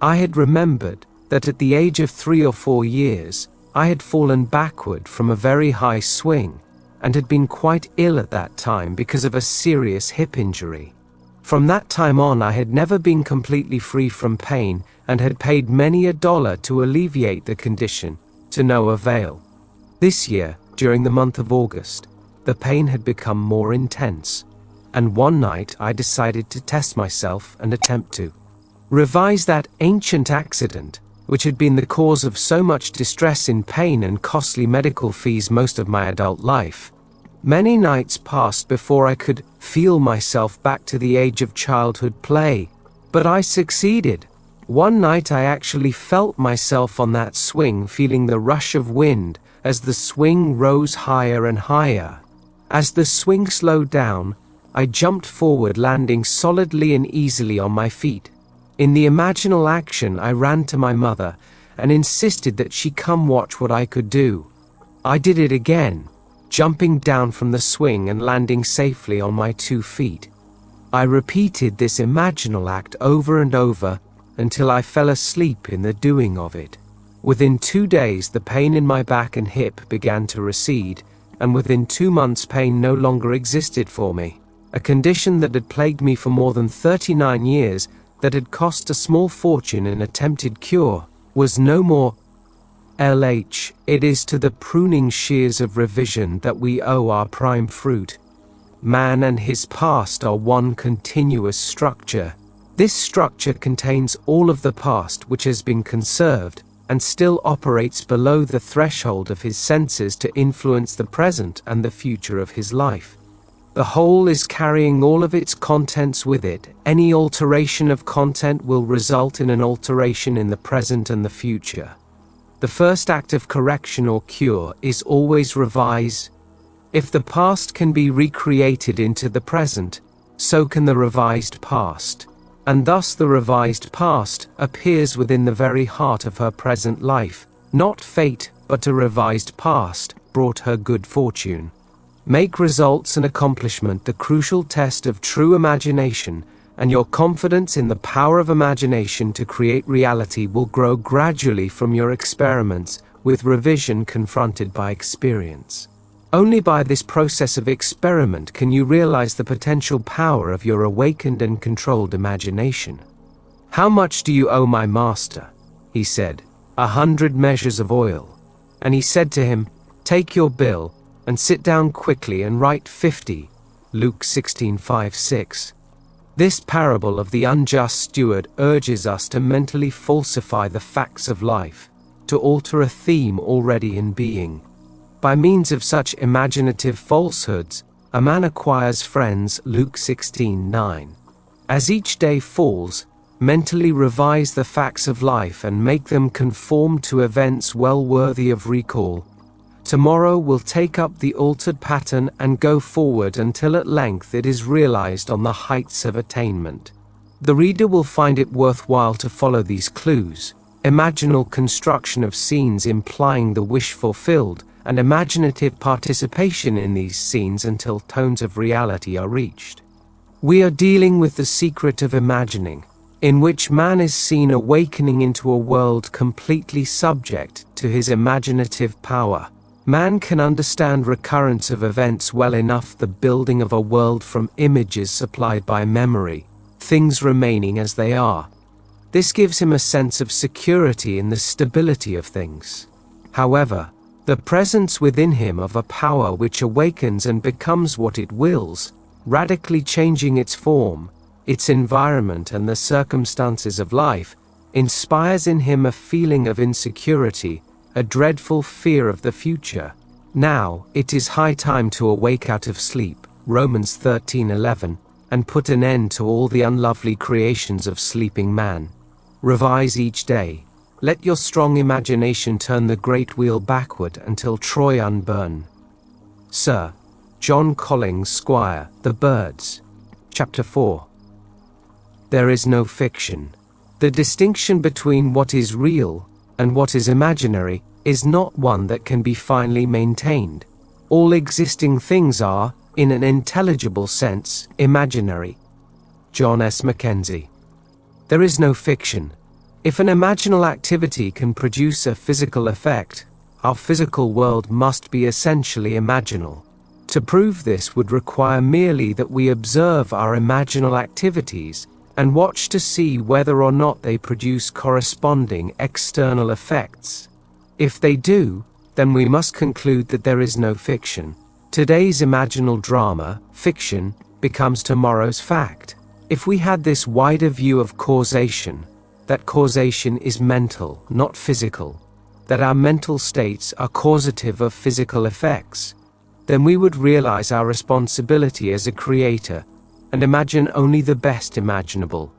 I had remembered that at the age of 3 or 4 years, I had fallen backward from a very high swing, and had been quite ill at that time because of a serious hip injury. From that time on, I had never been completely free from pain, and had paid many a dollar to alleviate the condition, to no avail. This year, during the month of August, the pain had become more intense, and one night I decided to test myself and attempt to revise that ancient accident, which had been the cause of so much distress in pain and costly medical fees most of my adult life. Many nights passed before I could feel myself back to the age of childhood play, but I succeeded. One night I actually felt myself on that swing, feeling the rush of wind as the swing rose higher and higher. As the swing slowed down, I jumped forward, landing solidly and easily on my feet. In the imaginal action, I ran to my mother and insisted that she come watch what I could do. I did it again, jumping down from the swing and landing safely on my 2 feet. I repeated this imaginal act over and over until I fell asleep in the doing of it. Within 2 days, the pain in my back and hip began to recede, and within 2 months pain no longer existed for me. A condition that had plagued me for more than 39 years, that had cost a small fortune in attempted cure, was no more. It is to the pruning shears of revision that we owe our prime fruit. man and his past are one continuous structure. This structure contains all of the past which has been conserved and still operates below the threshold of his senses to influence the present and the future of his life. The whole is carrying all of its contents with it. Any alteration of content will result in an alteration in the present and the future. The first act of correction or cure is always revise. If the past can be recreated into the present, so can the revised past, and thus the revised past appears within the very heart of her present life. Not fate, but a revised past brought her good fortune. Make results and accomplishment the crucial test of true imagination, and your confidence in the power of imagination to create reality will grow gradually from your experiments, with revision confronted by experience. Only by this process of experiment can you realize the potential power of your awakened and controlled imagination. "How much do you owe my master?" he said. 100 measures of oil. And he said to him, "Take your bill, and sit down quickly and write 50. Luke 16:5-6. This parable of the unjust steward urges us to mentally falsify the facts of life, to alter a theme already in being. By means of such imaginative falsehoods, a man acquires friends. Luke 16:9. As each day falls, mentally revise the facts of life and make them conform to events well worthy of recall. Tomorrow will take up the altered pattern and go forward until at length it is realized on the heights of attainment. The reader will find it worthwhile to follow these clues, imaginal construction of scenes implying the wish fulfilled, and imaginative participation in these scenes until tones of reality are reached. We are dealing with the secret of imagining, in which man is seen awakening into a world completely subject to his imaginative power. Man can understand recurrence of events well enough, the building of a world from images supplied by memory, things remaining as they are. This gives him a sense of security in the stability of things. However, the presence within him of a power which awakens and becomes what it wills, radically changing its form, its environment and the circumstances of life, inspires in him a feeling of insecurity, a dreadful fear of the future. Now, it is high time to awake out of sleep, Romans 13:11, and put an end to all the unlovely creations of sleeping man. Revise each day. Let your strong imagination turn the great wheel backward until Troy unburn. Sir John Collins, Squire, The Birds. Chapter 4. There is no fiction. The distinction between what is real and what is imaginary is not one that can be finally maintained. All existing things are, in an intelligible sense, imaginary. John S. Mackenzie. There is no fiction. If an imaginal activity can produce a physical effect, our physical world must be essentially imaginal. To prove this would require merely that we observe our imaginal activities and watch to see whether or not they produce corresponding external effects. If they do, then we must conclude that there is no fiction. Today's imaginal drama, fiction, becomes tomorrow's fact. If we had this wider view of causation, that causation is mental, not physical, that our mental states are causative of physical effects, then we would realize our responsibility as a creator and imagine only the best imaginable.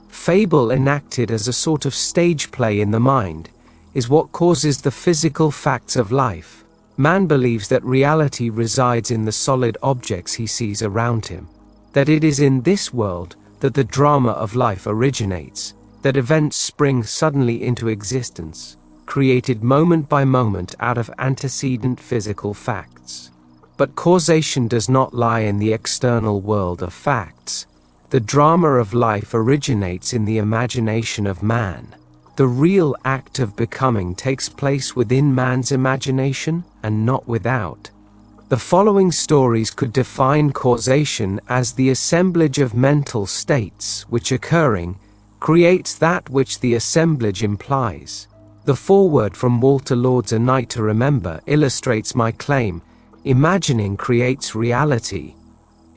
Fable enacted as a sort of stage play in the mind is what causes the physical facts of life. Man believes that reality resides in the solid objects he sees around him, that it is in this world that the drama of life originates, that events spring suddenly into existence, created moment by moment out of antecedent physical facts. But causation does not lie in the external world of facts. The drama of life originates in the imagination of man. The real act of becoming takes place within man's imagination and not without. The following stories could define causation as the assemblage of mental states which, occurring, creates that which the assemblage implies. The foreword from Walter Lord's A Night to Remember illustrates my claim. Imagining creates reality.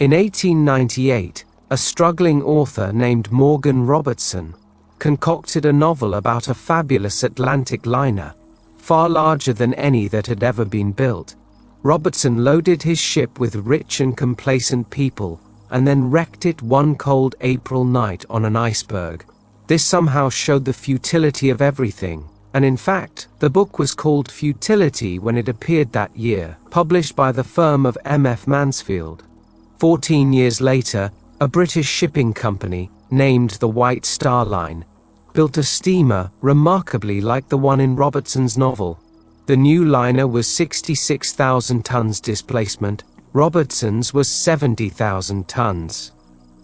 In 1898, a struggling author named Morgan Robertson concocted a novel about a fabulous Atlantic liner, far larger than any that had ever been built. Robertson loaded his ship with rich and complacent people, and then wrecked it one cold April night on an iceberg. This somehow showed the futility of everything, and in fact, the book was called Futility when it appeared that year, published by the firm of M.F. Mansfield. 14 years later, a British shipping company, named the White Star Line, built a steamer remarkably like the one in Robertson's novel. The new liner was 66,000 tons displacement, Robertson's was 70,000 tons.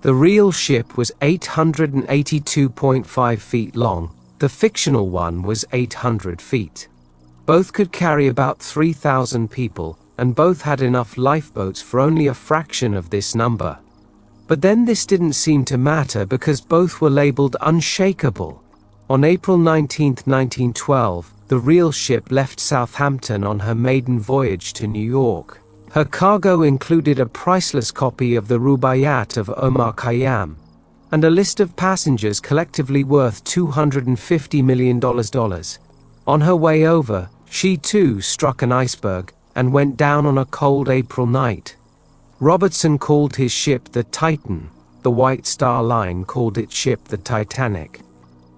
The real ship was 882.5 feet long, the fictional one was 800 feet. Both could carry about 3,000 people, and both had enough lifeboats for only a fraction of this number. But then this didn't seem to matter because both were labeled unshakable. On April 19, 1912, the real ship left Southampton on her maiden voyage to New York. Her cargo included a priceless copy of the Rubaiyat of Omar Khayyam, and a list of passengers collectively worth $250 million. On her way over, she too struck an iceberg and went down on a cold April night. Robertson called his ship the Titan. The White Star Line called its ship the Titanic.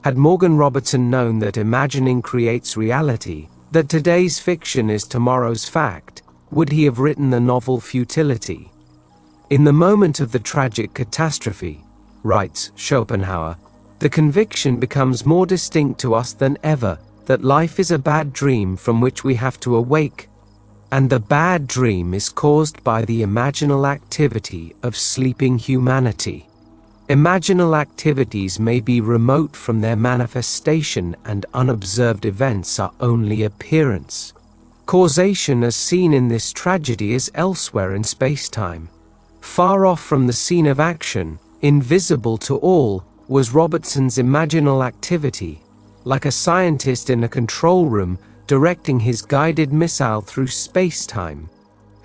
Had Morgan Robertson known that imagining creates reality, that today's fiction is tomorrow's fact, would he have written the novel Futility? In the moment of the tragic catastrophe, writes Schopenhauer, the conviction becomes more distinct to us than ever that life is a bad dream from which we have to awake, and the bad dream is caused by the imaginal activity of sleeping humanity. Imaginal activities may be remote from their manifestation, and unobserved events are only appearance. Causation as seen in this tragedy is elsewhere in space-time. Far off from the scene of action, invisible to all, was Robertson's imaginal activity, like a scientist in a control room directing his guided missile through space-time.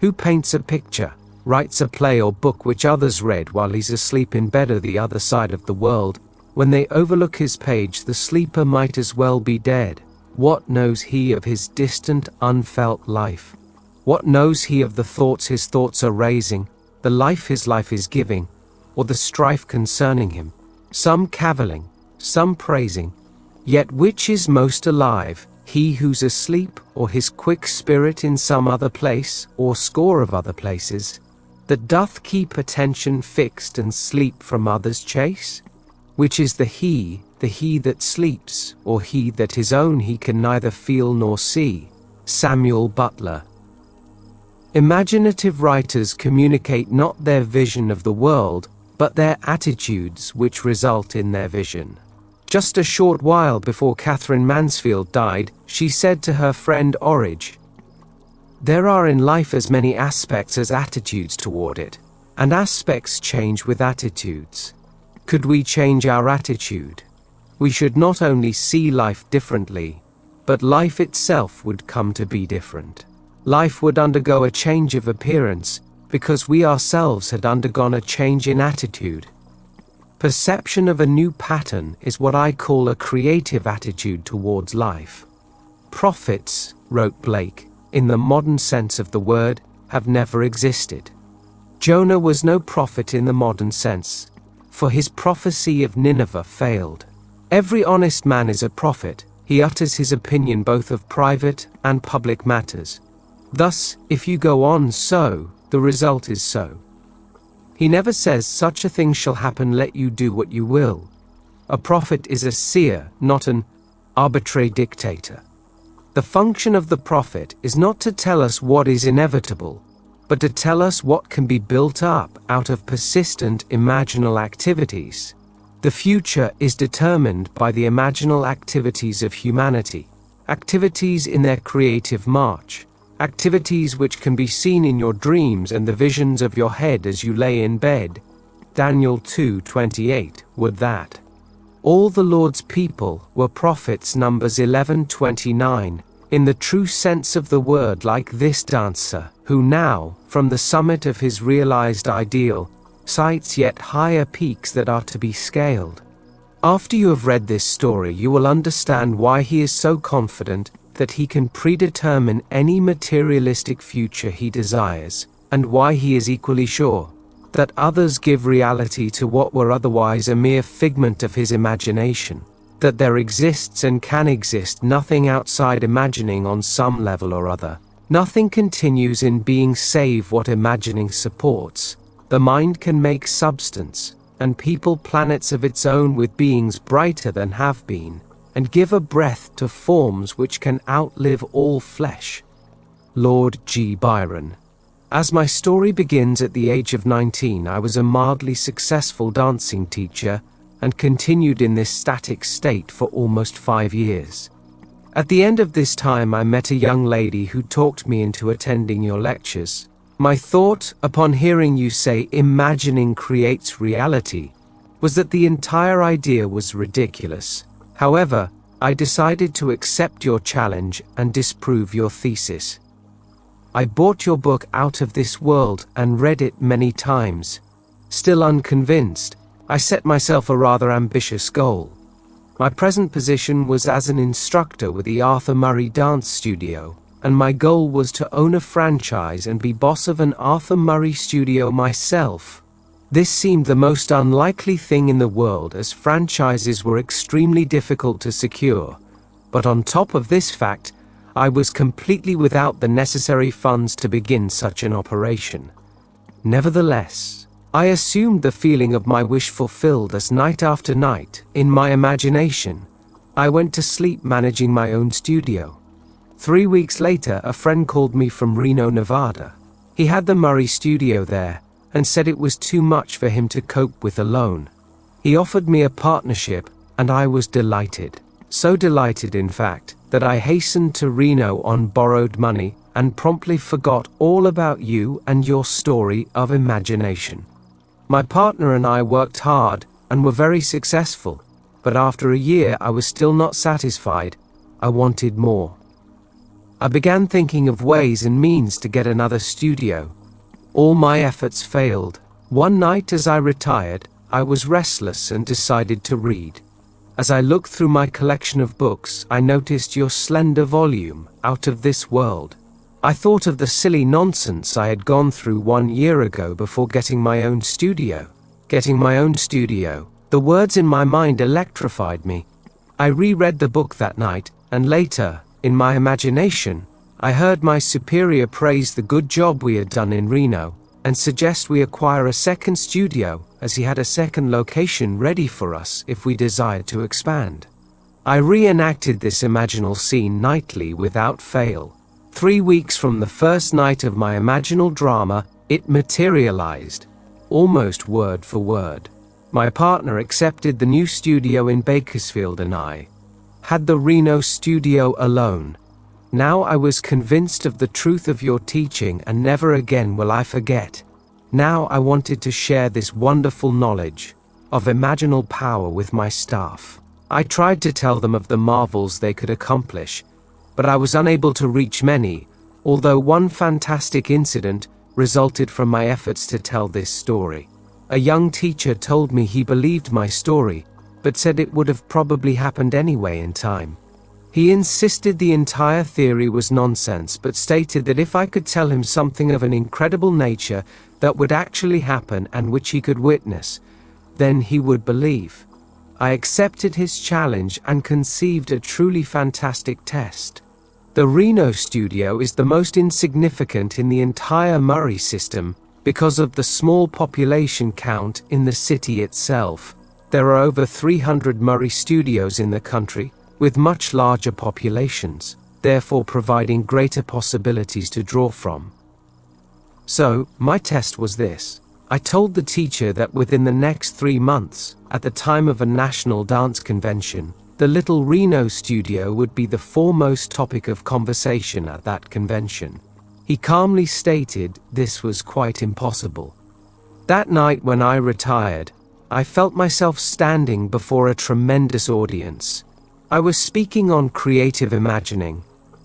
Who paints a picture, writes a play or book which others read while he's asleep in bed or the other side of the world? When they overlook his page, the sleeper might as well be dead. What knows he of his distant, unfelt life? What knows he of the thoughts his thoughts are raising, the life his life is giving, or the strife concerning him? Some cavilling, some praising. Yet which is most alive, he who's asleep, or his quick spirit in some other place, or score of other places, that doth keep attention fixed and sleep from others chase? Which is the he that sleeps, or he that his own he can neither feel nor see? Samuel Butler. Imaginative writers communicate not their vision of the world, but their attitudes which result in their vision. Just a short while before Catherine Mansfield died, she said to her friend Orridge, "There are in life as many aspects as attitudes toward it, and aspects change with attitudes. Could we change our attitude, we should not only see life differently, but life itself would come to be different. Life would undergo a change of appearance, because we ourselves had undergone a change in attitude. Perception of a new pattern is what I call a creative attitude towards life. Prophets," wrote Blake, "in the modern sense of the word, have never existed. Jonah was no prophet in the modern sense, for his prophecy of Nineveh failed. Every honest man is a prophet. He utters his opinion both of private and public matters. Thus, if you go on so, the result is so. He never says such a thing shall happen, let you do what you will. A prophet is a seer, not an arbitrary dictator. The function of the prophet is not to tell us what is inevitable, but to tell us what can be built up out of persistent imaginal activities. The future is determined by the imaginal activities of humanity, activities in their creative march, activities which can be seen in your dreams and the visions of your head as you lay in bed." Daniel 2:28. Would that all the Lord's people were prophets. Numbers 11:29. in the true sense of the word, like this dancer, who now, from the summit of his realized ideal, sights yet higher peaks that are to be scaled. After you have read this story, you will understand why he is so confident that he can predetermine any materialistic future he desires, and why he is equally sure that others give reality to what were otherwise a mere figment of his imagination, that there exists and can exist nothing outside imagining on some level or other. Nothing continues in being save what imagining supports. The mind can make substance, and people planets of its own with beings brighter than have been, and give a breath to forms which can outlive all flesh. Lord G. Byron. As my story begins, at the age of 19, I was a mildly successful dancing teacher and continued in this static state for almost 5 years. At the end of this time, I met a young lady who talked me into attending your lectures. My thought, upon hearing you say imagining creates reality, was that the entire idea was ridiculous. However, I decided to accept your challenge and disprove your thesis. I bought your book Out of This World and read it many times. Still unconvinced, I set myself a rather ambitious goal. My present position was as an instructor with the Arthur Murray Dance Studio, and my goal was to own a franchise and be boss of an Arthur Murray studio myself. This seemed the most unlikely thing in the world, as franchises were extremely difficult to secure. But on top of this fact, I was completely without the necessary funds to begin such an operation. Nevertheless, I assumed the feeling of my wish fulfilled as night after night, in my imagination, I went to sleep managing my own studio. 3 weeks later, a friend called me from Reno, Nevada. He had the Murray studio there, and said it was too much for him to cope with alone. He offered me a partnership, and I was delighted. So delighted, in fact, that I hastened to Reno on borrowed money, and promptly forgot all about you and your story of imagination. My partner and I worked hard, and were very successful, but after a year I was still not satisfied. I wanted more. I began thinking of ways and means to get another studio. All my efforts failed. One night as I retired, I was restless and decided to read. As I looked through my collection of books, I noticed your slender volume, Out of This World. I thought of the silly nonsense I had gone through 1 year ago before getting my own studio. Getting my own studio. The words in my mind electrified me. I reread the book that night, and later, in my imagination, I heard my superior praise the good job we had done in Reno, and suggest we acquire a second studio, as he had a second location ready for us if we desired to expand. I reenacted this imaginal scene nightly without fail. 3 weeks from the first night of my imaginal drama, it materialized, almost word for word. My partner accepted the new studio in Bakersfield, and I had the Reno studio alone. Now I was convinced of the truth of your teaching, and never again will I forget. Now I wanted to share this wonderful knowledge of imaginal power with my staff. I tried to tell them of the marvels they could accomplish, but I was unable to reach many, although one fantastic incident resulted from my efforts to tell this story. A young teacher told me he believed my story, but said it would have probably happened anyway in time. He insisted the entire theory was nonsense, but stated that if I could tell him something of an incredible nature that would actually happen and which he could witness, then he would believe. I accepted his challenge and conceived a truly fantastic test. The Reno studio is the most insignificant in the entire Murray system because of the small population count in the city itself. There are over 300 Murray studios in the country, with much larger populations, therefore providing greater possibilities to draw from. So, my test was this. I told the teacher that within the next 3 months, at the time of a national dance convention, the little Reno studio would be the foremost topic of conversation at that convention. He calmly stated this was quite impossible. That night when I retired, I felt myself standing before a tremendous audience. I was speaking on creative imagining,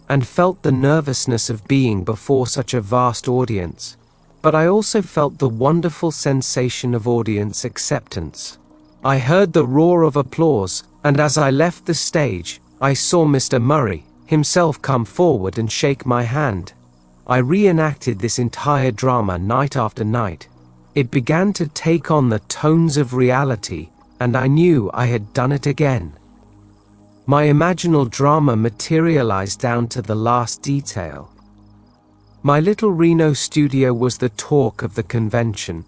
and felt the nervousness of being before such a vast audience, but I also felt the wonderful sensation of audience acceptance. I heard the roar of applause, and as I left the stage, I saw Mr. Murray himself come forward and shake my hand. I reenacted this entire drama night after night. It began to take on the tones of reality, and I knew I had done it again. My imaginal drama materialized down to the last detail. My little Reno studio was the talk of the convention,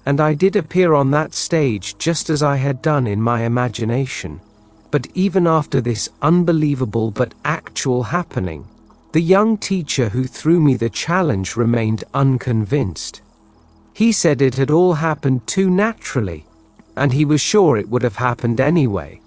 and I did appear on that stage just as I had done in my imagination. But even after this unbelievable but actual happening, the young teacher who threw me the challenge remained unconvinced. He said it had all happened too naturally, and he was sure it would have happened anyway.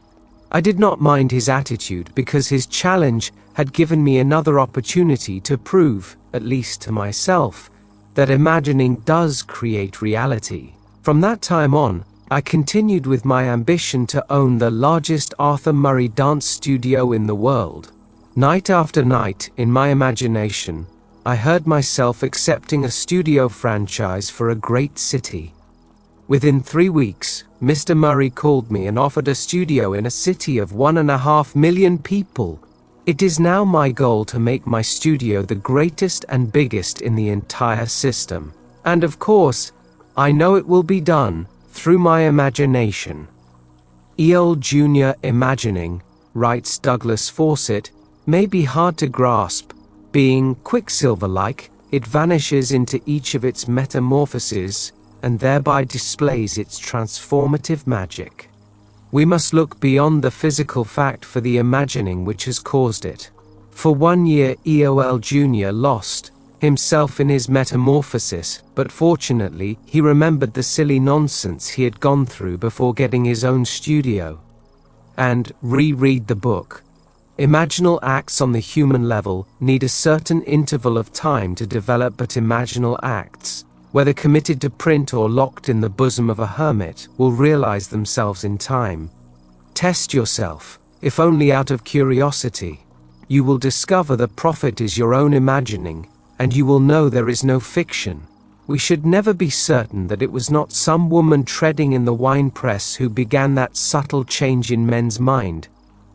I did not mind his attitude because his challenge had given me another opportunity to prove, at least to myself, that imagining does create reality. From that time on, I continued with my ambition to own the largest Arthur Murray dance studio in the world. Night after night, in my imagination, I heard myself accepting a studio franchise for a great city. Within 3 weeks, Mr. Murray called me and offered a studio in a city of 1.5 million people. It is now my goal to make my studio the greatest and biggest in the entire system. And of course, I know it will be done through my imagination. E.L. Jr. Imagining, writes Douglas Fawcett, may be hard to grasp. Being quicksilver-like, it vanishes into each of its metamorphoses and thereby displays its transformative magic. We must look beyond the physical fact for the imagining which has caused it. For 1 year E.O.L. Jr. lost himself in his metamorphosis, but fortunately he remembered the silly nonsense he had gone through before getting his own studio. And reread the book. Imaginal acts on the human level need a certain interval of time to develop, but imaginal acts, whether committed to print or locked in the bosom of a hermit, will realize themselves in time. Test yourself, if only out of curiosity. You will discover the profit is your own imagining, and you will know there is no fiction. We should never be certain that it was not some woman treading in the winepress who began that subtle change in men's mind,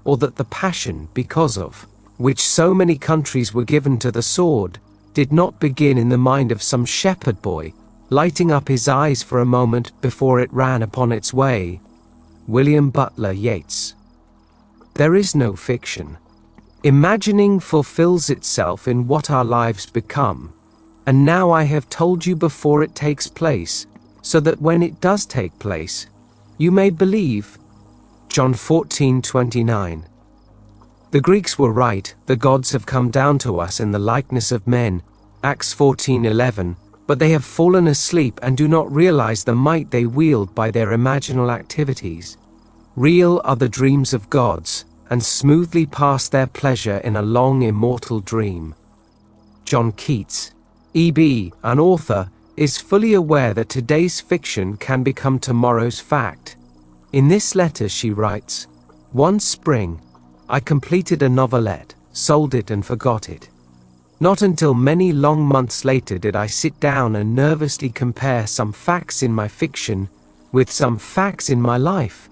or that the passion, because of which so many countries were given to the sword, did not begin in the mind of some shepherd boy, lighting up his eyes for a moment before it ran upon its way. William Butler Yeats. There is no fiction. Imagining fulfills itself in what our lives become, and now I have told you before it takes place, so that when it does take place, you may believe. John 14:29. The Greeks were right, the gods have come down to us in the likeness of men, Acts 14:11, but they have fallen asleep and do not realize the might they wield by their imaginal activities. Real are the dreams of gods, and smoothly pass their pleasure in a long immortal dream. John Keats. E.B., an author, is fully aware that today's fiction can become tomorrow's fact. In this letter she writes, "One spring, I completed a novelette, sold it and forgot it. Not until many long months later did I sit down and nervously compare some facts in my fiction with some facts in my life.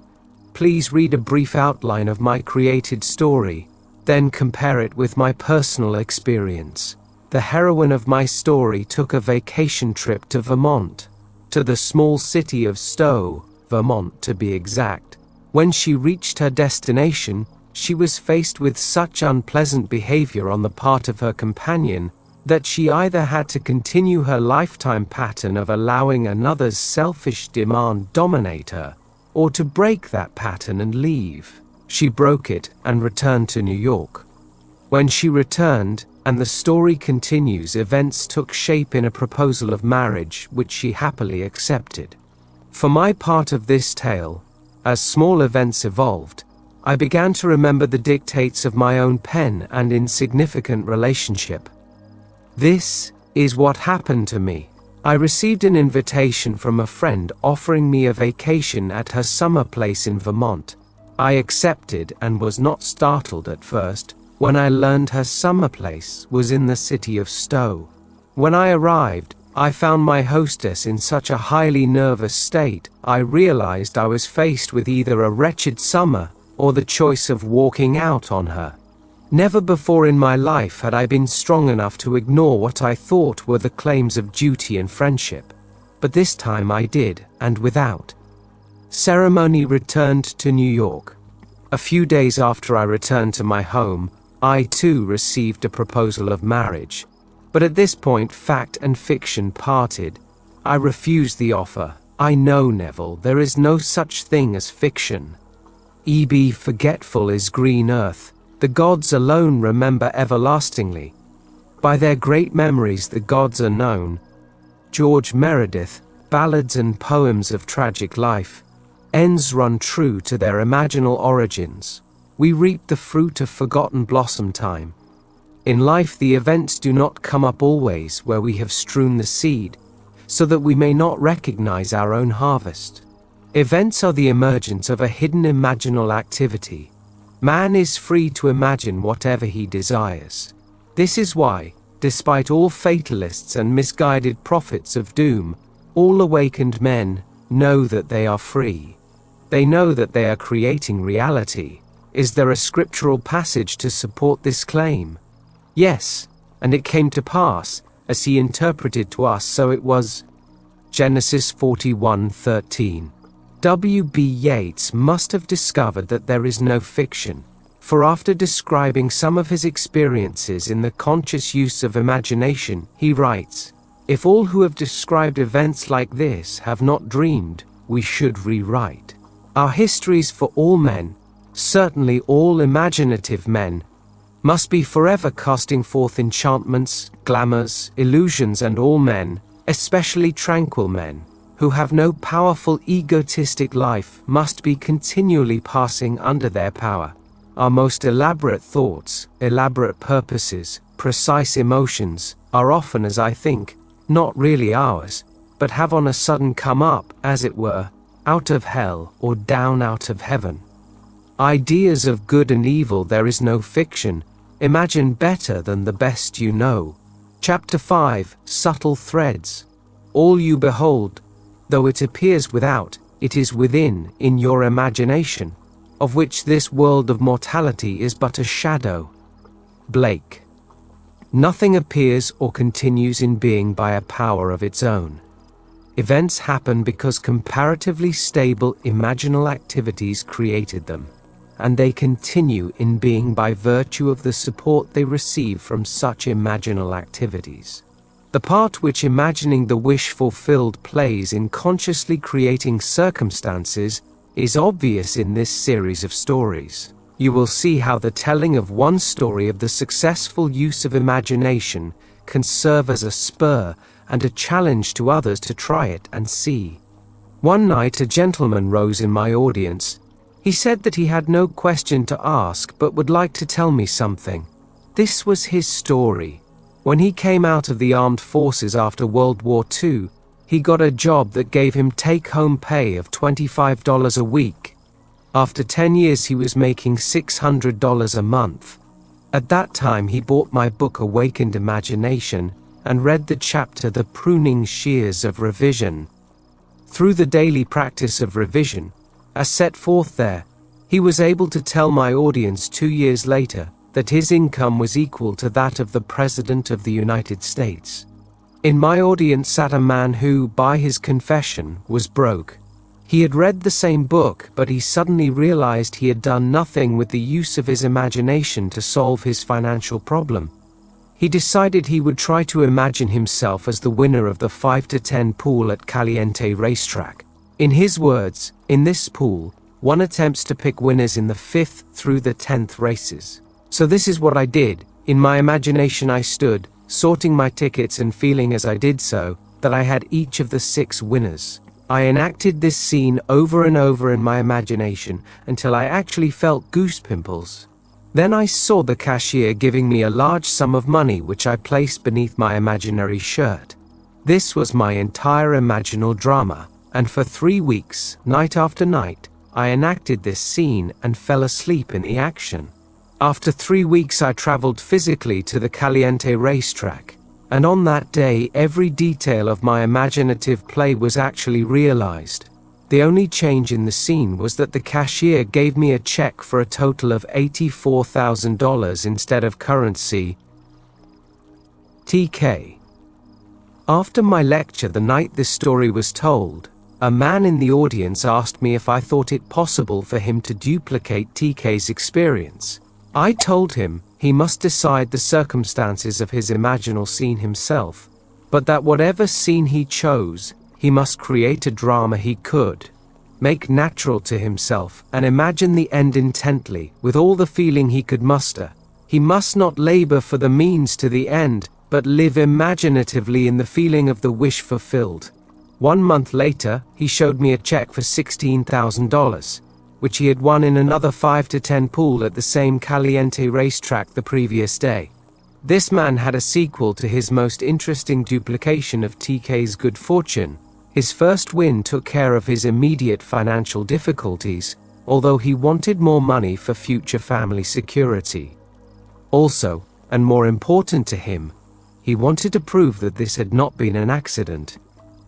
Please read a brief outline of my created story, then compare it with my personal experience. The heroine of my story took a vacation trip to Vermont, to the small city of Stowe, Vermont to be exact. When she reached her destination, she was faced with such unpleasant behavior on the part of her companion that she either had to continue her lifetime pattern of allowing another's selfish demand dominate her, or to break that pattern and leave. She broke it and returned to New York. When she returned, and the story continues, events took shape in a proposal of marriage which she happily accepted. For my part of this tale, as small events evolved, I began to remember the dictates of my own pen and insignificant relationship. This is what happened to me. I received an invitation from a friend offering me a vacation at her summer place in Vermont. I accepted and was not startled at first. when I learned her summer place was in the city of Stowe. When I arrived, I found my hostess in such a highly nervous state, I realized I was faced with either a wretched summer or the choice of walking out on her. Never before in my life had I been strong enough to ignore what I thought were the claims of duty and friendship. But this time I did, and without ceremony returned to New York. A few days after I returned to my home, I too received a proposal of marriage. But at this point fact and fiction parted. I refused the offer. I know, Neville, there is no such thing as fiction. E.B. Forgetful is green earth. The gods alone remember everlastingly. By their great memories the gods are known. George Meredith, Ballads and Poems of Tragic Life. Ends run true to their imaginal origins. We reap the fruit of forgotten blossom time. In life the events do not come up always where we have strewn the seed, so that we may not recognize our own harvest. Events are the emergence of a hidden imaginal activity. Man is free to imagine whatever he desires. This is why, despite all fatalists and misguided prophets of doom, all awakened men know that they are free. They know that they are creating reality. Is there a scriptural passage to support this claim? Yes, and it came to pass, as he interpreted to us, so it was. Genesis 41:13. W.B. Yeats must have discovered that there is no fiction, for after describing some of his experiences in the conscious use of imagination, he writes, "If all who have described events like this have not dreamed, we should rewrite our histories, for all men, certainly all imaginative men, must be forever casting forth enchantments, glamours, illusions, and all men, especially tranquil men, who have no powerful egotistic life, must be continually passing under their power. Our most elaborate thoughts, elaborate purposes, precise emotions, are often, as I think, not really ours, but have on a sudden come up, as it were, out of hell or down out of heaven. Ideas of good and evil, there is no fiction. Imagine better than the best you know." Chapter 5, Subtle Threads. "All you behold, though it appears without, it is within, in your imagination, of which this world of mortality is but a shadow." Blake. "Nothing appears or continues in being by a power of its own. Events happen because comparatively stable imaginal activities created them, and they continue in being by virtue of the support they receive from such imaginal activities. The part which imagining the wish fulfilled plays in consciously creating circumstances is obvious in this series of stories. You will see how the telling of one story of the successful use of imagination can serve as a spur and a challenge to others to try it and see. One night a gentleman rose in my audience. He said that he had no question to ask but would like to tell me something. This was his story. When he came out of the armed forces after World War II, he got a job that gave him take-home pay of $25 a week. After 10 years he was making $600 a month. At that time he bought my book Awakened Imagination and read the chapter The Pruning Shears of Revision. Through the daily practice of revision, as set forth there, he was able to tell my audience 2 years later that his income was equal to that of the President of the United States. In my audience sat a man who, by his confession, was broke. He had read the same book, but he suddenly realized he had done nothing with the use of his imagination to solve his financial problem. He decided he would try to imagine himself as the winner of the 5 to 10 pool at Caliente racetrack. In his words, in this pool, one attempts to pick winners in the 5th through the 10th races. So this is what I did. In my imagination I stood, sorting my tickets and feeling as I did so, that I had each of the 6 winners. I enacted this scene over and over in my imagination until I actually felt goose pimples. Then I saw the cashier giving me a large sum of money which I placed beneath my imaginary shirt. This was my entire imaginal drama, and for 3 weeks, night after night, I enacted this scene and fell asleep in the action. After 3 weeks I traveled physically to the Caliente racetrack, and on that day every detail of my imaginative play was actually realized. The only change in the scene was that the cashier gave me a check for a total of $84,000 instead of currency. TK. After my lecture the night this story was told, a man in the audience asked me if I thought it possible for him to duplicate TK's experience. I told him he must decide the circumstances of his imaginal scene himself, but that whatever scene he chose, he must create a drama he could make natural to himself and imagine the end intently with all the feeling he could muster. He must not labor for the means to the end, but live imaginatively in the feeling of the wish fulfilled. 1 month later, he showed me a check for $16,000, which he had won in another 5 to 10 pool at the same Caliente racetrack the previous day. This man had a sequel to his most interesting duplication of TK's good fortune. His first win took care of his immediate financial difficulties, although he wanted more money for future family security. Also, and more important to him, he wanted to prove that this had not been an accident.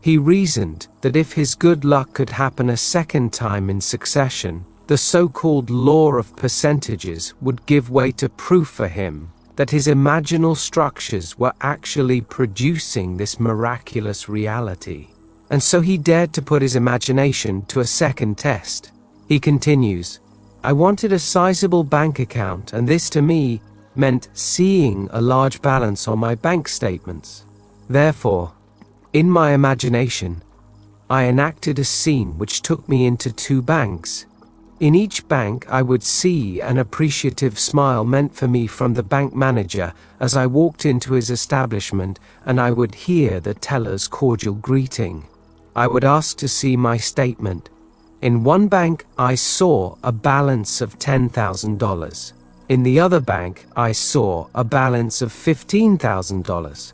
He reasoned that if his good luck could happen a second time in succession, the so-called law of percentages would give way to proof for him that his imaginal structures were actually producing this miraculous reality. And so he dared to put his imagination to a second test. He continues, "I wanted a sizable bank account, and this to me meant seeing a large balance on my bank statements. Therefore, in my imagination, I enacted a scene which took me into 2 banks. In each bank I would see an appreciative smile meant for me from the bank manager as I walked into his establishment, and I would hear the teller's cordial greeting. I would ask to see my statement. In one bank I saw a balance of $10,000. In the other bank I saw a balance of $15,000.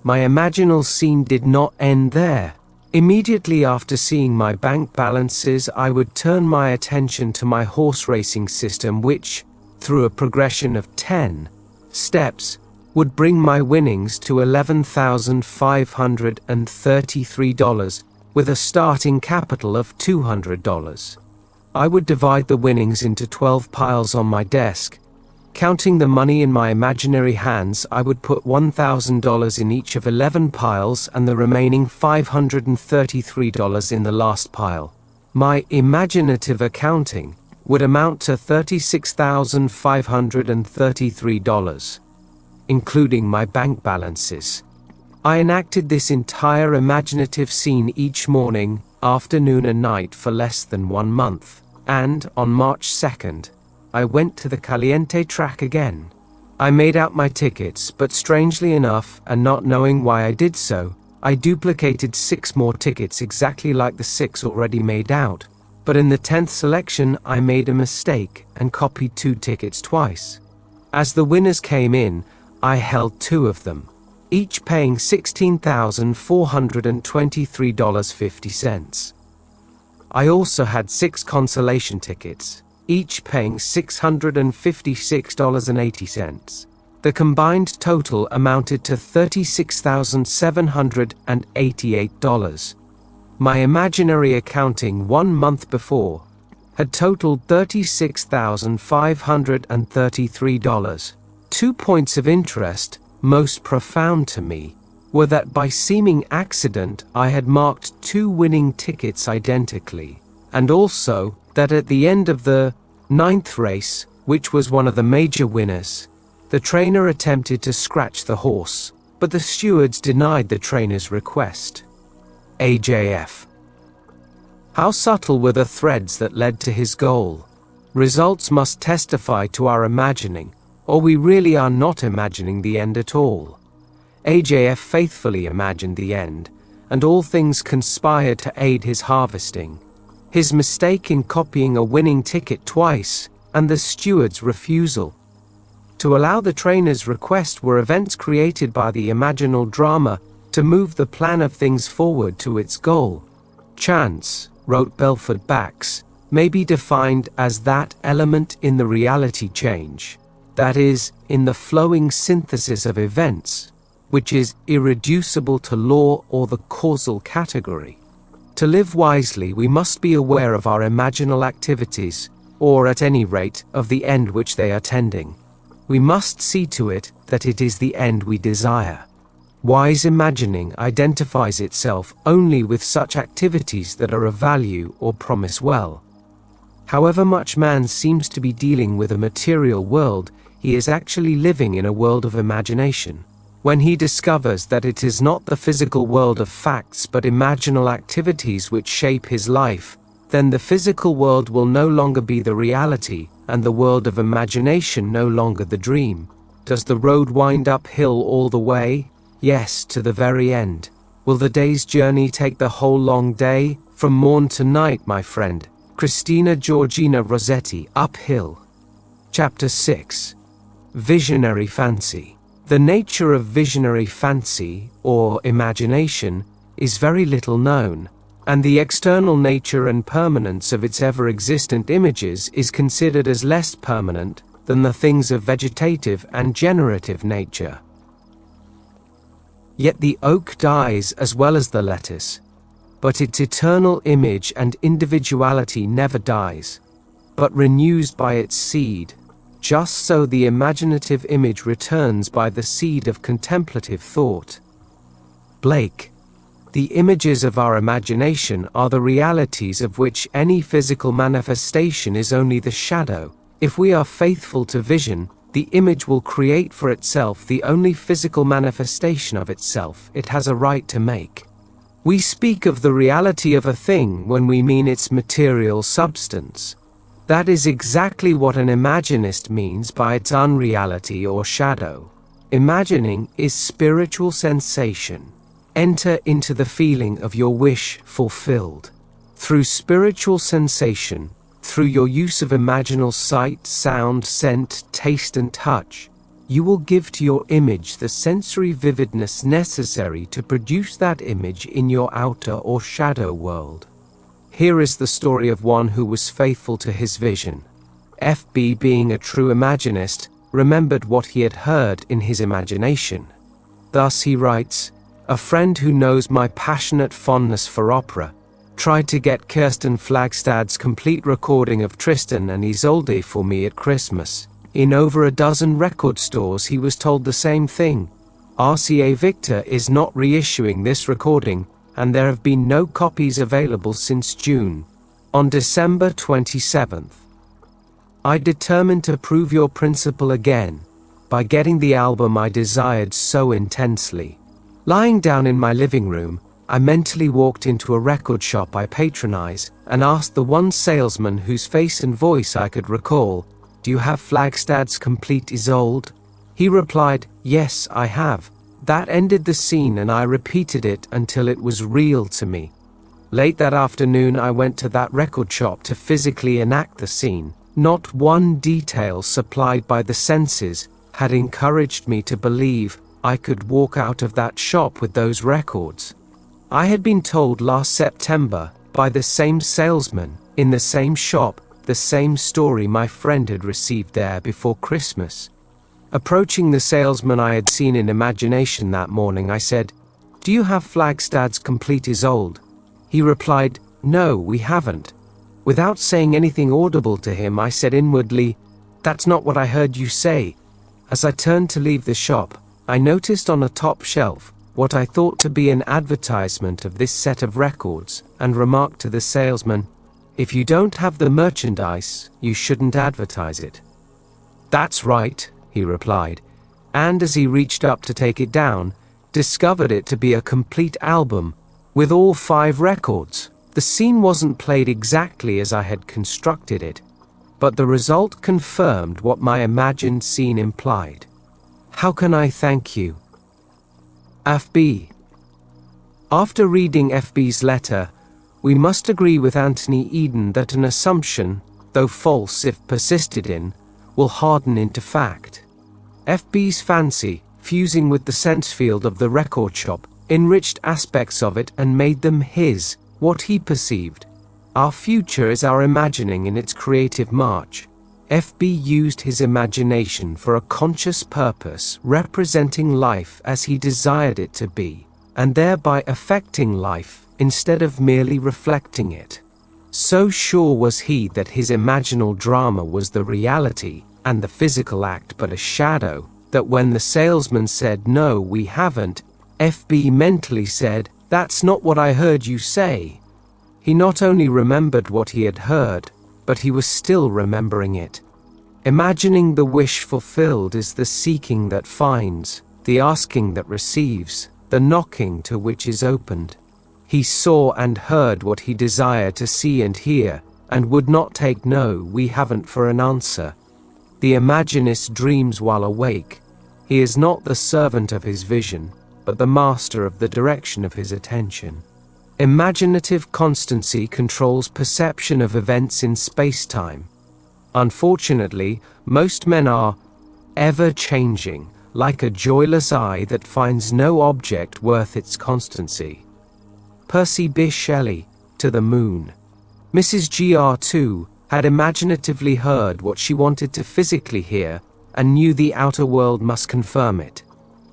My imaginal scene did not end there. Immediately after seeing my bank balances, I would turn my attention to my horse racing system, which, through a progression of 10 steps, would bring my winnings to $11,533 with a starting capital of $200. I would divide the winnings into 12 piles on my desk. Counting the money in my imaginary hands, I would put $1,000 in each of 11 piles and the remaining $533 in the last pile. My imaginative accounting would amount to $36,533, including my bank balances. I enacted this entire imaginative scene each morning, afternoon and night for less than 1 month, and on March 2nd, I went to the Caliente track again. I made out my tickets, but strangely enough, and not knowing why I did so, I duplicated 6 more tickets exactly like the 6 already made out. But in the 10th selection, I made a mistake and copied 2 tickets twice. As the winners came in, I held 2 of them, each paying $16,423.50. I also had 6 consolation tickets, each paying $656.80. The combined total amounted to $36,788. My imaginary accounting 1 month before had totaled $36,533. 2 points of interest, most profound to me, were that by seeming accident I had marked 2 winning tickets identically, and also that at the end of the 9th race, which was one of the major winners, the trainer attempted to scratch the horse, but the stewards denied the trainer's request. AJF. How subtle were the threads that led to his goal? Results must testify to our imagining, or we really are not imagining the end at all. AJF faithfully imagined the end, and all things conspired to aid his harvesting. His mistake in copying a winning ticket twice, and the steward's refusal to allow the trainer's request were events created by the imaginal drama to move the plan of things forward to its goal. Chance, wrote Belford Bax, may be defined as that element in the reality change that is, in the flowing synthesis of events, which is irreducible to law or the causal category. To live wisely, we must be aware of our imaginal activities, or at any rate, of the end which they are tending. We must see to it that it is the end we desire. Wise imagining identifies itself only with such activities that are of value or promise well. However much man seems to be dealing with a material world, he is actually living in a world of imagination. When he discovers that it is not the physical world of facts but imaginal activities which shape his life, then the physical world will no longer be the reality, and the world of imagination no longer the dream. Does the road wind uphill all the way? Yes, to the very end. Will the day's journey take the whole long day? From morn to night, my friend. Christina Georgina Rossetti, Uphill. Chapter 6. Visionary Fancy. The nature of visionary fancy, or imagination, is very little known, and the external nature and permanence of its ever-existent images is considered as less permanent than the things of vegetative and generative nature. Yet the oak dies as well as the lettuce, but its eternal image and individuality never dies, but renews by its seed. Just so the imaginative image returns by the seed of contemplative thought. Blake. The images of our imagination are the realities of which any physical manifestation is only the shadow. If we are faithful to vision, the image will create for itself the only physical manifestation of itself it has a right to make. We speak of the reality of a thing when we mean its material substance. That is exactly what an imaginist means by its unreality or shadow. Imagining is spiritual sensation. Enter into the feeling of your wish fulfilled. Through spiritual sensation, through your use of imaginal sight, sound, scent, taste and touch, you will give to your image the sensory vividness necessary to produce that image in your outer or shadow world. Here is the story of one who was faithful to his vision. F.B., being a true imaginist, remembered what he had heard in his imagination. Thus he writes, "A friend who knows my passionate fondness for opera tried to get Kirsten Flagstad's complete recording of Tristan and Isolde for me at Christmas. In over a dozen record stores he was told the same thing. RCA Victor is not reissuing this recording, and there have been no copies available since June. On December 27th, I determined to prove your principle again, by getting the album I desired so intensely. Lying down in my living room, I mentally walked into a record shop I patronize, and asked the one salesman whose face and voice I could recall, 'Do you have Flagstad's complete Isolde?' He replied, 'Yes, I have.' That ended the scene, and I repeated it until it was real to me. Late that afternoon I went to that record shop to physically enact the scene. Not one detail supplied by the senses had encouraged me to believe I could walk out of that shop with those records. I had been told last September, by the same salesman, in the same shop, the same story my friend had received there before Christmas. Approaching the salesman I had seen in imagination that morning, I said, 'Do you have Flagstad's complete Isolde?' He replied, 'No, we haven't.' Without saying anything audible to him, I said inwardly, 'That's not what I heard you say.' As I turned to leave the shop, I noticed on a top shelf what I thought to be an advertisement of this set of records, and remarked to the salesman, 'If you don't have the merchandise, you shouldn't advertise it.' 'That's right,' he replied, and as he reached up to take it down, discovered it to be a complete album, with all 5 records. The scene wasn't played exactly as I had constructed it, but the result confirmed what my imagined scene implied. How can I thank you? F.B. After reading F.B.'s letter, we must agree with Anthony Eden that an assumption, though false if persisted in, will harden into fact. F.B.'s fancy, fusing with the sense field of the record shop, enriched aspects of it and made them his, what he perceived. Our future is our imagining in its creative march. FB used his imagination for a conscious purpose, representing life as he desired it to be, and thereby affecting life instead of merely reflecting it. So sure was he that his imaginal drama was the reality, and the physical act but a shadow, that when the salesman said, "No, we haven't," FB mentally said, "That's not what I heard you say." He not only remembered what he had heard, but he was still remembering it. Imagining the wish fulfilled is the seeking that finds, the asking that receives, the knocking to which is opened. He saw and heard what he desired to see and hear, and would not take "No, we haven't" for an answer. The imaginist dreams while awake. He is not the servant of his vision, but the master of the direction of his attention. Imaginative constancy controls perception of events in space-time. Unfortunately, most men are ever-changing, like a joyless eye that finds no object worth its constancy. Percy Bysshe Shelley, To the Moon. Mrs. Gr too had imaginatively heard what she wanted to physically hear, and knew the outer world must confirm it.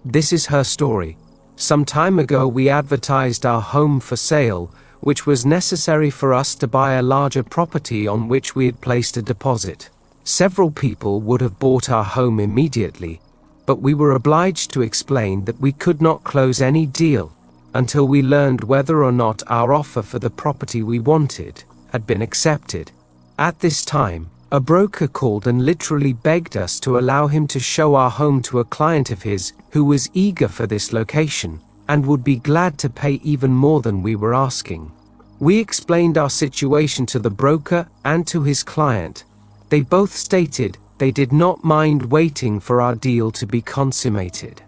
This is her story. Some time ago we advertised our home for sale, which was necessary for us to buy a larger property on which we had placed a deposit. Several people would have bought our home immediately, but we were obliged to explain that we could not close any deal until we learned whether or not our offer for the property we wanted had been accepted. At this time, a broker called and literally begged us to allow him to show our home to a client of his who was eager for this location and would be glad to pay even more than we were asking. We explained our situation to the broker and to his client. They both stated they did not mind waiting for our deal to be consummated.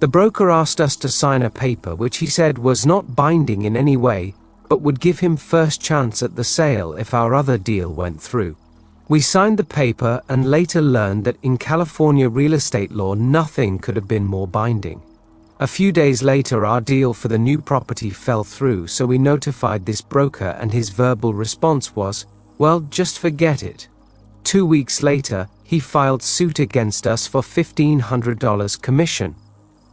The broker asked us to sign a paper which he said was not binding in any way, but would give him first chance at the sale if our other deal went through. We signed the paper and later learned that in California real estate law nothing could have been more binding. A few days later our deal for the new property fell through, so we notified this broker and his verbal response was, "Well, just forget it." 2 weeks later, he filed suit against us for $1,500 commission.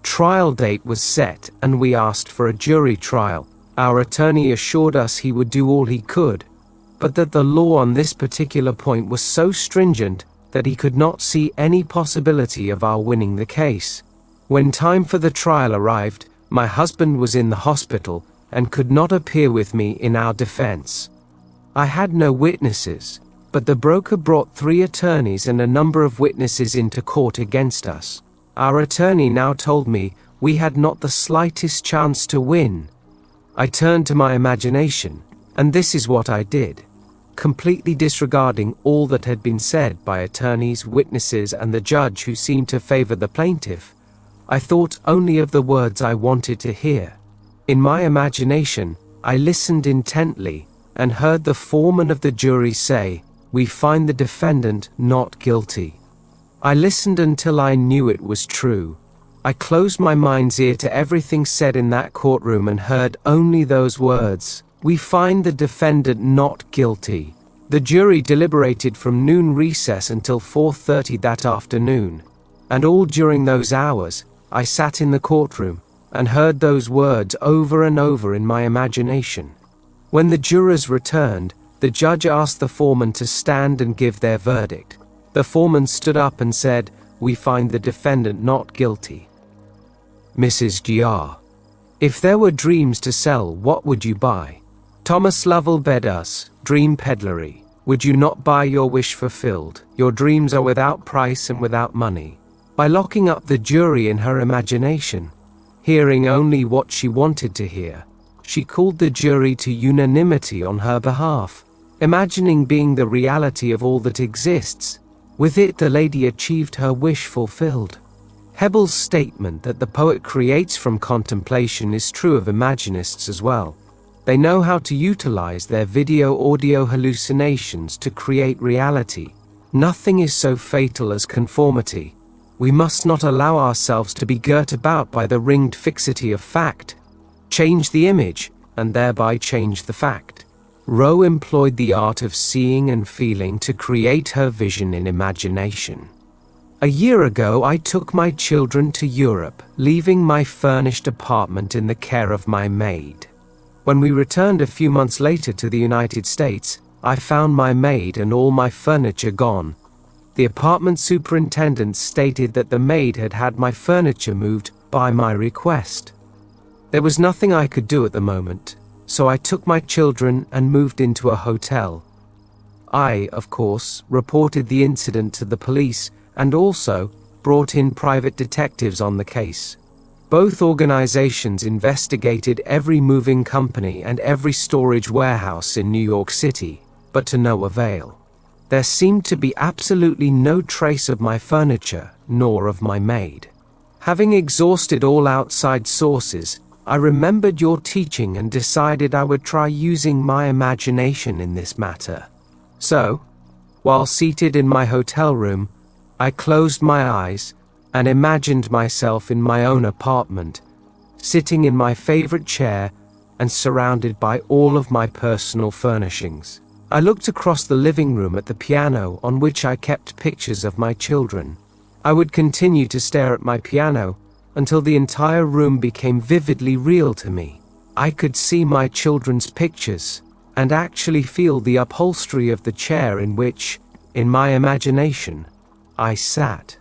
Trial date was set and we asked for a jury trial. Our attorney assured us he would do all he could, but that the law on this particular point was so stringent that he could not see any possibility of our winning the case. When time for the trial arrived, my husband was in the hospital and could not appear with me in our defense. I had no witnesses, but the broker brought 3 attorneys and a number of witnesses into court against us. Our attorney now told me we had not the slightest chance to win. I turned to my imagination, and this is what I did. Completely disregarding all that had been said by attorneys, witnesses, and the judge who seemed to favor the plaintiff, I thought only of the words I wanted to hear. In my imagination, I listened intently and heard the foreman of the jury say, "We find the defendant not guilty." I listened until I knew it was true. I closed my mind's ear to everything said in that courtroom and heard only those words, "We find the defendant not guilty." The jury deliberated from noon recess until 4:30 that afternoon, and all during those hours, I sat in the courtroom and heard those words over and over in my imagination. When the jurors returned, the judge asked the foreman to stand and give their verdict. The foreman stood up and said, "We find the defendant not guilty." Mrs. Gr. If there were dreams to sell, what would you buy? Thomas Lovell Beddoes, Dream Peddlery. Would you not buy your wish fulfilled? Your dreams are without price and without money. By locking up the jury in her imagination, hearing only what she wanted to hear, she called the jury to unanimity on her behalf, imagining being the reality of all that exists. With it the lady achieved her wish fulfilled. Hebel's statement that the poet creates from contemplation is true of imaginists as well. They know how to utilize their video-audio hallucinations to create reality. Nothing is so fatal as conformity. We must not allow ourselves to be girt about by the ringed fixity of fact. Change the image, and thereby change the fact. Rowe employed the art of seeing and feeling to create her vision in imagination. A year ago, I took my children to Europe, leaving my furnished apartment in the care of my maid. When we returned a few months later to the United States, I found my maid and all my furniture gone. The apartment superintendent stated that the maid had had my furniture moved by my request. There was nothing I could do at the moment, so I took my children and moved into a hotel. I, of course, reported the incident to the police and also brought in private detectives on the case. Both organizations investigated every moving company and every storage warehouse in New York City, but to no avail. There seemed to be absolutely no trace of my furniture, nor of my maid. Having exhausted all outside sources, I remembered your teaching and decided I would try using my imagination in this matter. So, while seated in my hotel room, I closed my eyes and imagined myself in my own apartment, sitting in my favorite chair and surrounded by all of my personal furnishings. I looked across the living room at the piano on which I kept pictures of my children. I would continue to stare at my piano until the entire room became vividly real to me. I could see my children's pictures and actually feel the upholstery of the chair in which, in my imagination, I sat.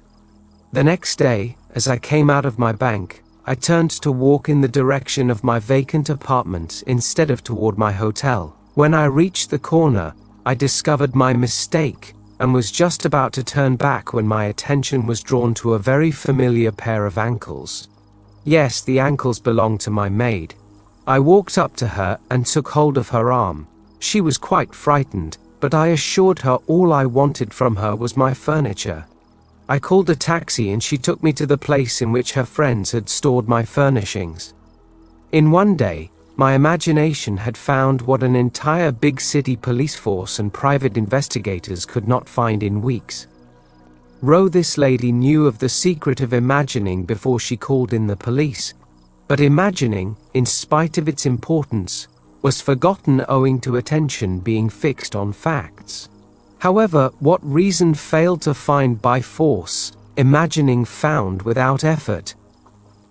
The next day, as I came out of my bank, I turned to walk in the direction of my vacant apartment instead of toward my hotel. When I reached the corner, I discovered my mistake and was just about to turn back when my attention was drawn to a very familiar pair of ankles. Yes, the ankles belonged to my maid. I walked up to her and took hold of her arm. She was quite frightened, but I assured her all I wanted from her was my furniture. I called a taxi and she took me to the place in which her friends had stored my furnishings. In one day, my imagination had found what an entire big city police force and private investigators could not find in weeks. Rowe, this lady knew of the secret of imagining before she called in the police, but imagining, in spite of its importance, was forgotten owing to attention being fixed on facts. However, what reason failed to find by force, imagining found without effort.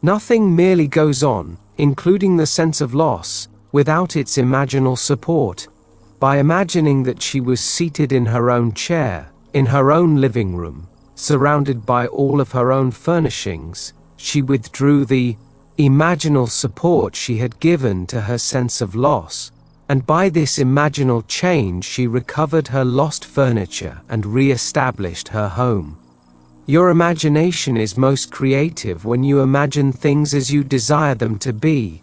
Nothing merely goes on, including the sense of loss, without its imaginal support. By imagining that she was seated in her own chair, in her own living room, surrounded by all of her own furnishings, she withdrew the imaginal support she had given to her sense of loss, and by this imaginal change she recovered her lost furniture and re-established her home. Your imagination is most creative when you imagine things as you desire them to be,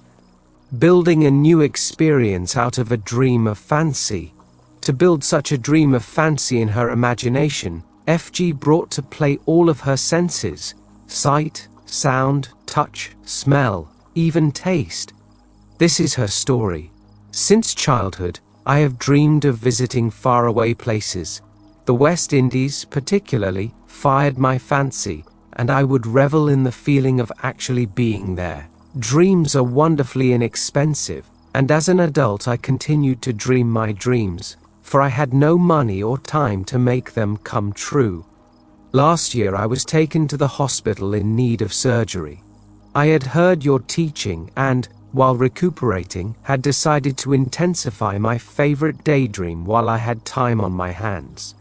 building a new experience out of a dream of fancy. To build such a dream of fancy in her imagination, FG brought to play all of her senses: sight, sound, touch, smell, even taste. This is her story. Since childhood, I have dreamed of visiting faraway places. The West Indies, particularly, fired my fancy, and I would revel in the feeling of actually being there. Dreams are wonderfully inexpensive, and as an adult I continued to dream my dreams, for I had no money or time to make them come true. Last year I was taken to the hospital in need of surgery. I had heard your teaching and, while recuperating, had decided to intensify my favorite daydream while I had time on my hands.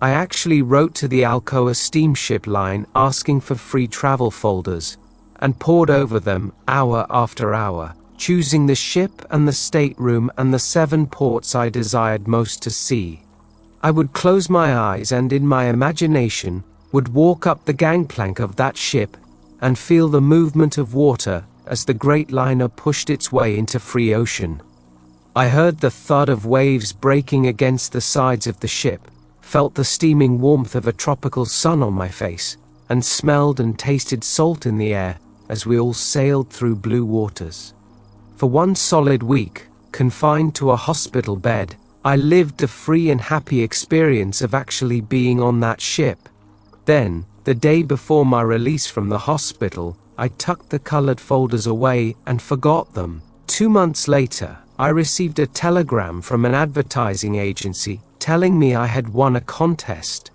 I actually wrote to the Alcoa steamship line asking for free travel folders, and pored over them hour after hour, choosing the ship and the stateroom and the 7 ports I desired most to see. I would close my eyes and in my imagination would walk up the gangplank of that ship and feel the movement of water as the great liner pushed its way into free ocean. I heard the thud of waves breaking against the sides of the ship, felt the steaming warmth of a tropical sun on my face, and smelled and tasted salt in the air as we all sailed through blue waters. For 1 solid week, confined to a hospital bed, I lived the free and happy experience of actually being on that ship. Then, the day before my release from the hospital, I tucked the colored folders away and forgot them. 2 months later, I received a telegram from an advertising agency telling me I had won a contest.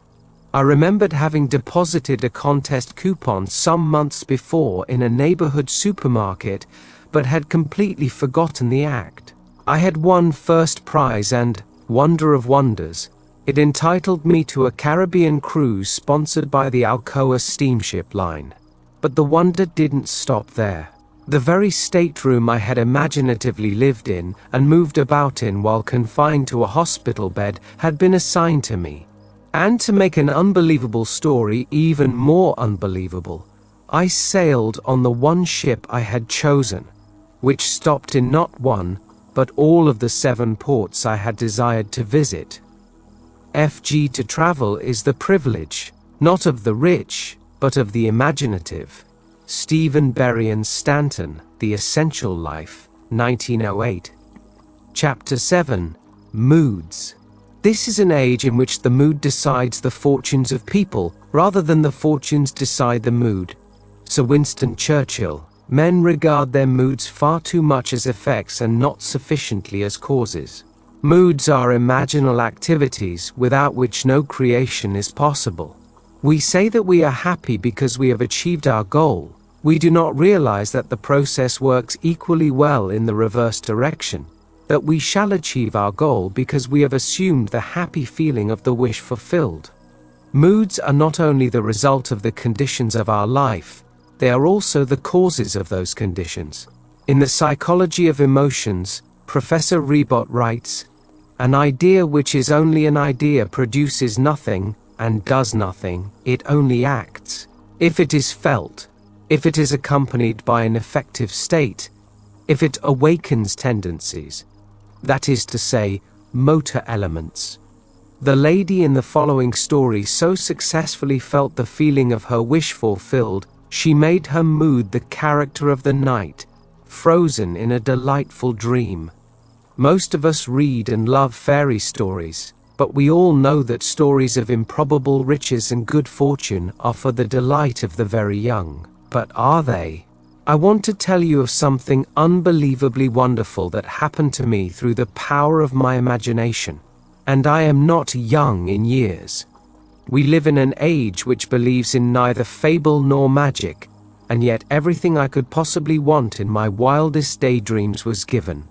I remembered having deposited a contest coupon some months before in a neighborhood supermarket, but had completely forgotten the act. I had won first prize and, wonder of wonders, it entitled me to a Caribbean cruise sponsored by the Alcoa steamship line. But the wonder didn't stop there. The very stateroom I had imaginatively lived in and moved about in while confined to a hospital bed had been assigned to me. And to make an unbelievable story even more unbelievable, I sailed on the one ship I had chosen, which stopped in not one, but all of the 7 ports I had desired to visit. FG to travel is the privilege, not of the rich, but of the imaginative. Stephen Berrien Stanton, The Essential Life, 1908. Chapter 7. Moods. This is an age in which the mood decides the fortunes of people, rather than the fortunes decide the mood. Sir Winston Churchill. Men regard their moods far too much as effects and not sufficiently as causes. Moods are imaginal activities without which no creation is possible. We say that we are happy because we have achieved our goal. We do not realize that the process works equally well in the reverse direction, that we shall achieve our goal because we have assumed the happy feeling of the wish fulfilled. Moods are not only the result of the conditions of our life, they are also the causes of those conditions. In The Psychology of Emotions, Professor Ribot writes, "An idea which is only an idea produces nothing and does nothing, it only acts. If it is felt, if it is accompanied by an affective state, if it awakens tendencies, that is to say, motor elements." The lady in the following story so successfully felt the feeling of her wish fulfilled, she made her mood the character of the night, frozen in a delightful dream. Most of us read and love fairy stories, but we all know that stories of improbable riches and good fortune are for the delight of the very young. But are they? I want to tell you of something unbelievably wonderful that happened to me through the power of my imagination. And I am not young in years. We live in an age which believes in neither fable nor magic, and yet everything I could possibly want in my wildest daydreams was given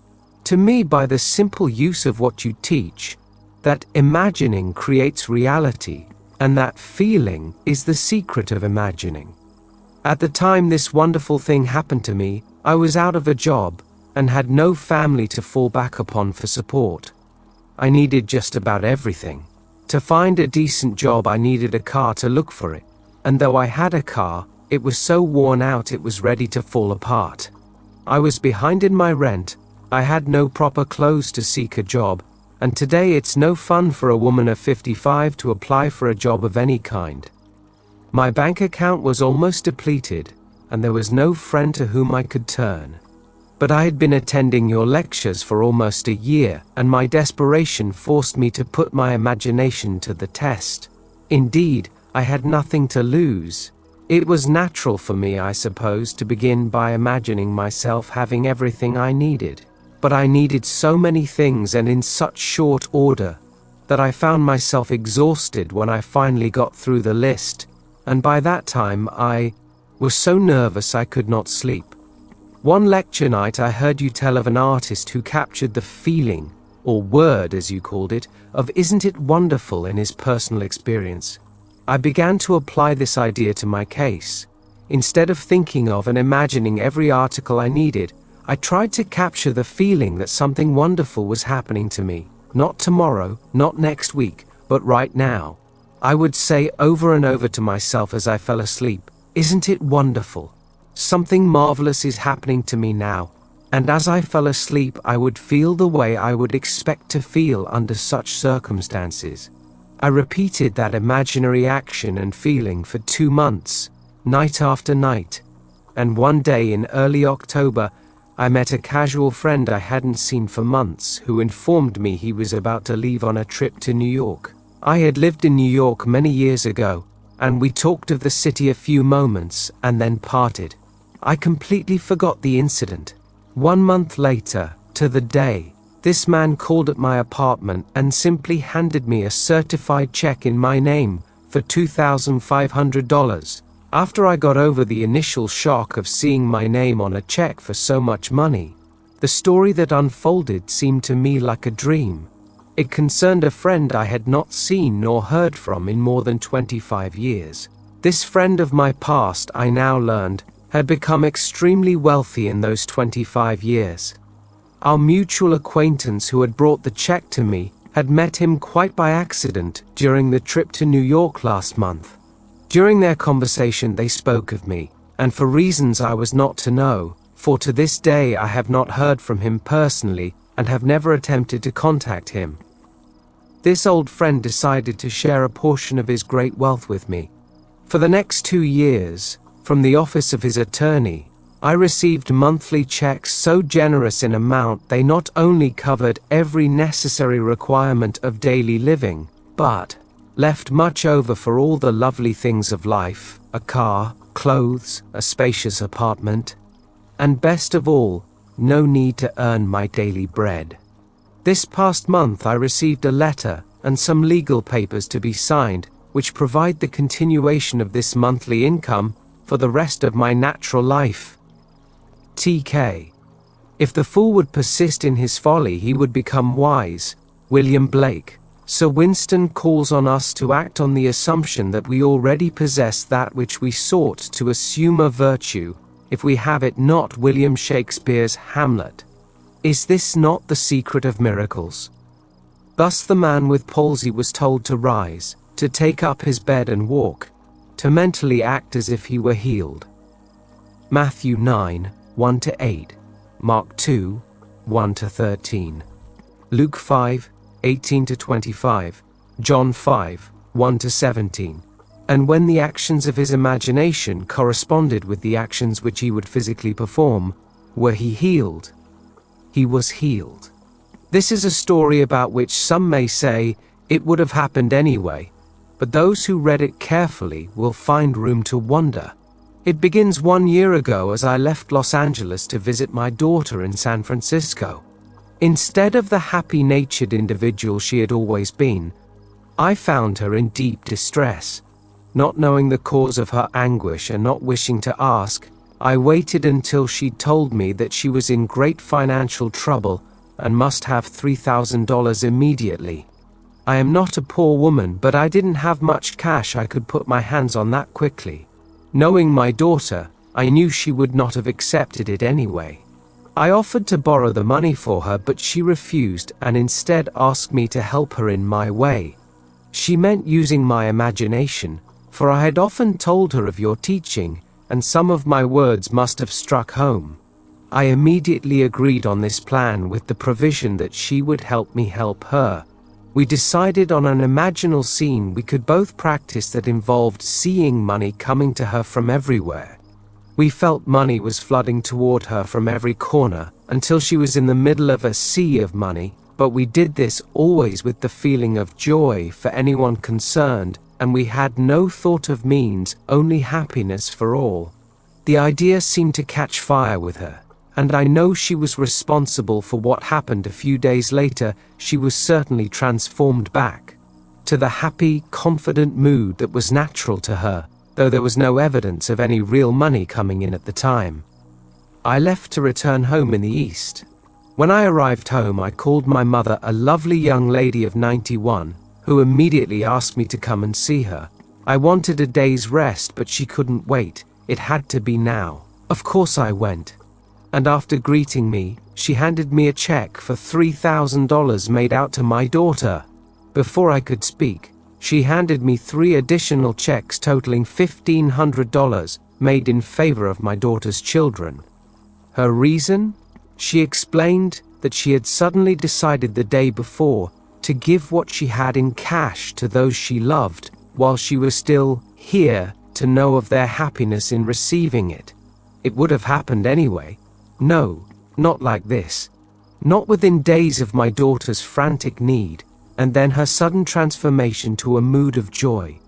to me by the simple use of what you teach, that imagining creates reality, and that feeling is the secret of imagining. At the time this wonderful thing happened to me, I was out of a job and had no family to fall back upon for support. I needed just about everything. To find a decent job, I needed a car to look for it, and though I had a car, it was so worn out it was ready to fall apart. I was behind in my rent, I had no proper clothes to seek a job, and today it's no fun for a woman of 55 to apply for a job of any kind. My bank account was almost depleted, and there was no friend to whom I could turn. But I had been attending your lectures for almost a year, and my desperation forced me to put my imagination to the test. Indeed, I had nothing to lose. It was natural for me, I suppose, to begin by imagining myself having everything I needed. But I needed so many things and in such short order, that I found myself exhausted when I finally got through the list, and by that time I was so nervous I could not sleep. One lecture night I heard you tell of an artist who captured the feeling, or word as you called it, of "isn't it wonderful" in his personal experience. I began to apply this idea to my case. Instead of thinking of and imagining every article I needed, I tried to capture the feeling that something wonderful was happening to me, not tomorrow, not next week, but right now. I would say over and over to myself as I fell asleep, "Isn't it wonderful? Something marvelous is happening to me now." And as I fell asleep, I would feel the way I would expect to feel under such circumstances. I repeated that imaginary action and feeling for 2 months, night after night. And one day in early October, I met a casual friend I hadn't seen for months who informed me he was about to leave on a trip to New York. I had lived in New York many years ago, and we talked of the city a few moments and then parted. I completely forgot the incident. 1 month later, to the day, this man called at my apartment and simply handed me a certified check in my name for $2,500. After I got over the initial shock of seeing my name on a check for so much money, the story that unfolded seemed to me like a dream. It concerned a friend I had not seen nor heard from in more than 25 years. This friend of my past, I now learned, had become extremely wealthy in those 25 years. Our mutual acquaintance who had brought the check to me had met him quite by accident during the trip to New York last month. During their conversation they spoke of me, and for reasons I was not to know, for to this day I have not heard from him personally and have never attempted to contact him. This old friend decided to share a portion of his great wealth with me. For the next 2 years, from the office of his attorney, I received monthly checks so generous in amount they not only covered every necessary requirement of daily living, but left much over for all the lovely things of life, a car, clothes, a spacious apartment, and best of all, no need to earn my daily bread. This past month I received a letter and some legal papers to be signed, which provide the continuation of this monthly income for the rest of my natural life. TK. If the fool would persist in his folly, he would become wise. William Blake. Sir Winston calls on us to act on the assumption that we already possess that which we sought to assume a virtue, if we have it not. William Shakespeare's Hamlet. Is this not the secret of miracles? Thus the man with palsy was told to rise, to take up his bed and walk, to mentally act as if he were healed. Matthew 9, 1-8, Mark 2, 1-13, Luke 5, 18-25, John 5, 1-17. And when the actions of his imagination corresponded with the actions which he would physically perform, were he healed? He was healed. This is a story about which some may say it would have happened anyway, but those who read it carefully will find room to wonder. It begins 1 year ago as I left Los Angeles to visit my daughter in San Francisco. Instead of the happy-natured individual she had always been, I found her in deep distress. Not knowing the cause of her anguish and not wishing to ask, I waited until she told me that she was in great financial trouble and must have $3,000 immediately. I am not a poor woman, but I didn't have much cash I could put my hands on that quickly. Knowing my daughter, I knew she would not have accepted it anyway. I offered to borrow the money for her, but she refused and instead asked me to help her in my way. She meant using my imagination, for I had often told her of your teaching, and some of my words must have struck home. I immediately agreed on this plan with the provision that she would help me help her. We decided on an imaginal scene we could both practice that involved seeing money coming to her from everywhere. We felt money was flooding toward her from every corner until she was in the middle of a sea of money, but we did this always with the feeling of joy for anyone concerned, and we had no thought of means, only happiness for all. The idea seemed to catch fire with her, and I know she was responsible for what happened a few days later. She was certainly transformed back to the happy, confident mood that was natural to her, though there was no evidence of any real money coming in at the time. I left to return home in the East. When I arrived home, I called my mother, a lovely young lady of 91, who immediately asked me to come and see her. I wanted a day's rest, but she couldn't wait. It had to be now. Of course I went. And after greeting me, she handed me a check for $3,000 made out to my daughter. Before I could speak, she handed me 3 additional checks totaling $1,500 made in favor of my daughter's children. Her reason? She explained that she had suddenly decided the day before to give what she had in cash to those she loved while she was still here to know of their happiness in receiving it. It would have happened anyway. No, not like this. Not within days of my daughter's frantic need, and then her sudden transformation to a mood of joy.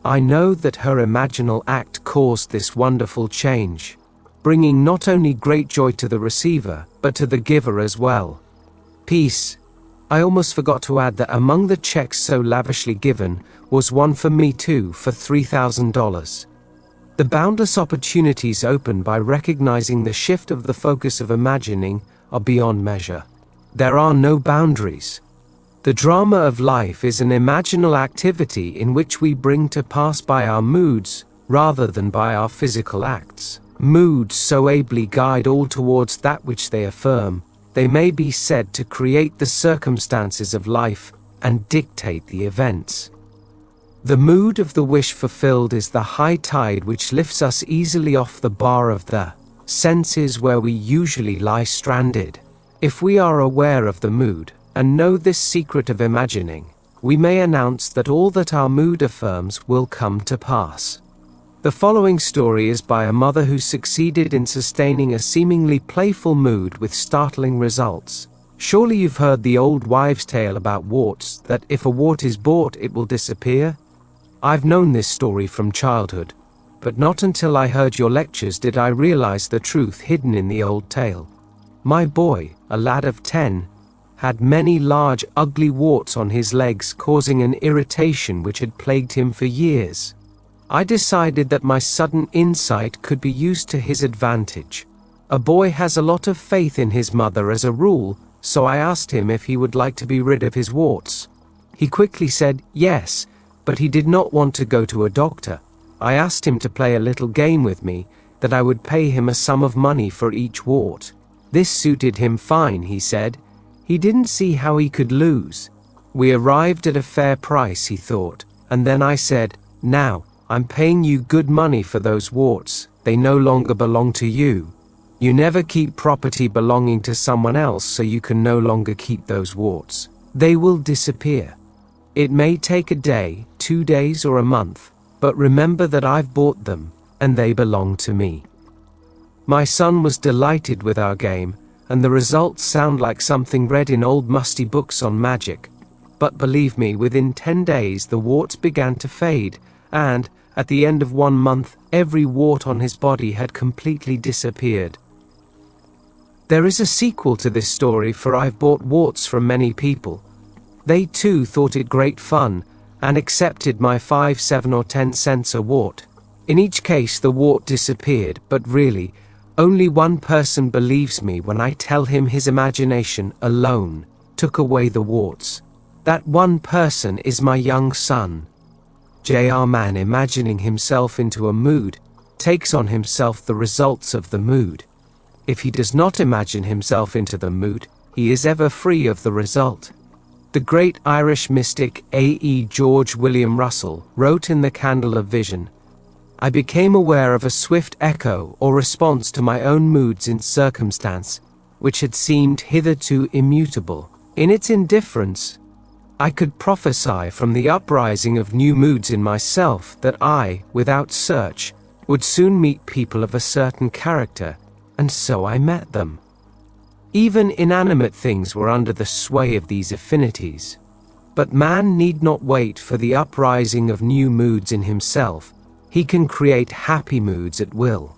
I know that her imaginal act caused this wonderful change. bringing not only great joy to the receiver, but to the giver as well. Peace. I almost forgot to add that among the checks so lavishly given was one for me too, for $3,000. The boundless opportunities opened by recognizing the shift of the focus of imagining are beyond measure. There are no boundaries. The drama of life is an imaginal activity in which we bring to pass by our moods rather than by our physical acts. Moods so ably guide all towards that which they affirm. They may be said to create the circumstances of life and dictate the events. The mood of the wish fulfilled is the high tide which lifts us easily off the bar of the senses where we usually lie stranded. If we are aware of the mood, and know this secret of imagining, we may announce that all that our mood affirms will come to pass. The following story is by a mother who succeeded in sustaining a seemingly playful mood with startling results. Surely you've heard the old wives' tale about warts, that if a wart is bought, it will disappear? I've known this story from childhood, but not until I heard your lectures did I realize the truth hidden in the old tale. My boy, a lad of 10, had many large, ugly warts on his legs, causing an irritation which had plagued him for years. I decided that my sudden insight could be used to his advantage. A boy has a lot of faith in his mother as a rule, so I asked him if he would like to be rid of his warts. He quickly said yes, but he did not want to go to a doctor. I asked him to play a little game with me, that I would pay him a sum of money for each wart. This suited him fine, he said. He didn't see how he could lose. We arrived at a fair price, he thought, and then I said, "Now, I'm paying you good money for those warts. They no longer belong to you. You never keep property belonging to someone else, so you can no longer keep those warts. They will disappear. It may take a day, 2 days, or a month, but remember that I've bought them, and they belong to me." My son was delighted with our game, and the results sound like something read in old musty books on magic. But believe me, within 10 days the warts began to fade, and, at the end of 1 month, every wart on his body had completely disappeared. There is a sequel to this story, for I've bought warts from many people. They too thought it great fun, and accepted my 5, 7 or 10 cents a wart. In each case the wart disappeared, but really, only one person believes me when I tell him his imagination alone took away the warts. That one person is my young son. J.R. Man, imagining himself into a mood, takes on himself the results of the mood. If he does not imagine himself into the mood, he is ever free of the result. The great Irish mystic A.E. George William Russell wrote in The Candle of Vision, "I became aware of a swift echo or response to my own moods in circumstance, which had seemed hitherto immutable. In its indifference, I could prophesy from the uprising of new moods in myself that I, without search, would soon meet people of a certain character, and so I met them." Even inanimate things were under the sway of these affinities. But man need not wait for the uprising of new moods in himself. He can create happy moods at will.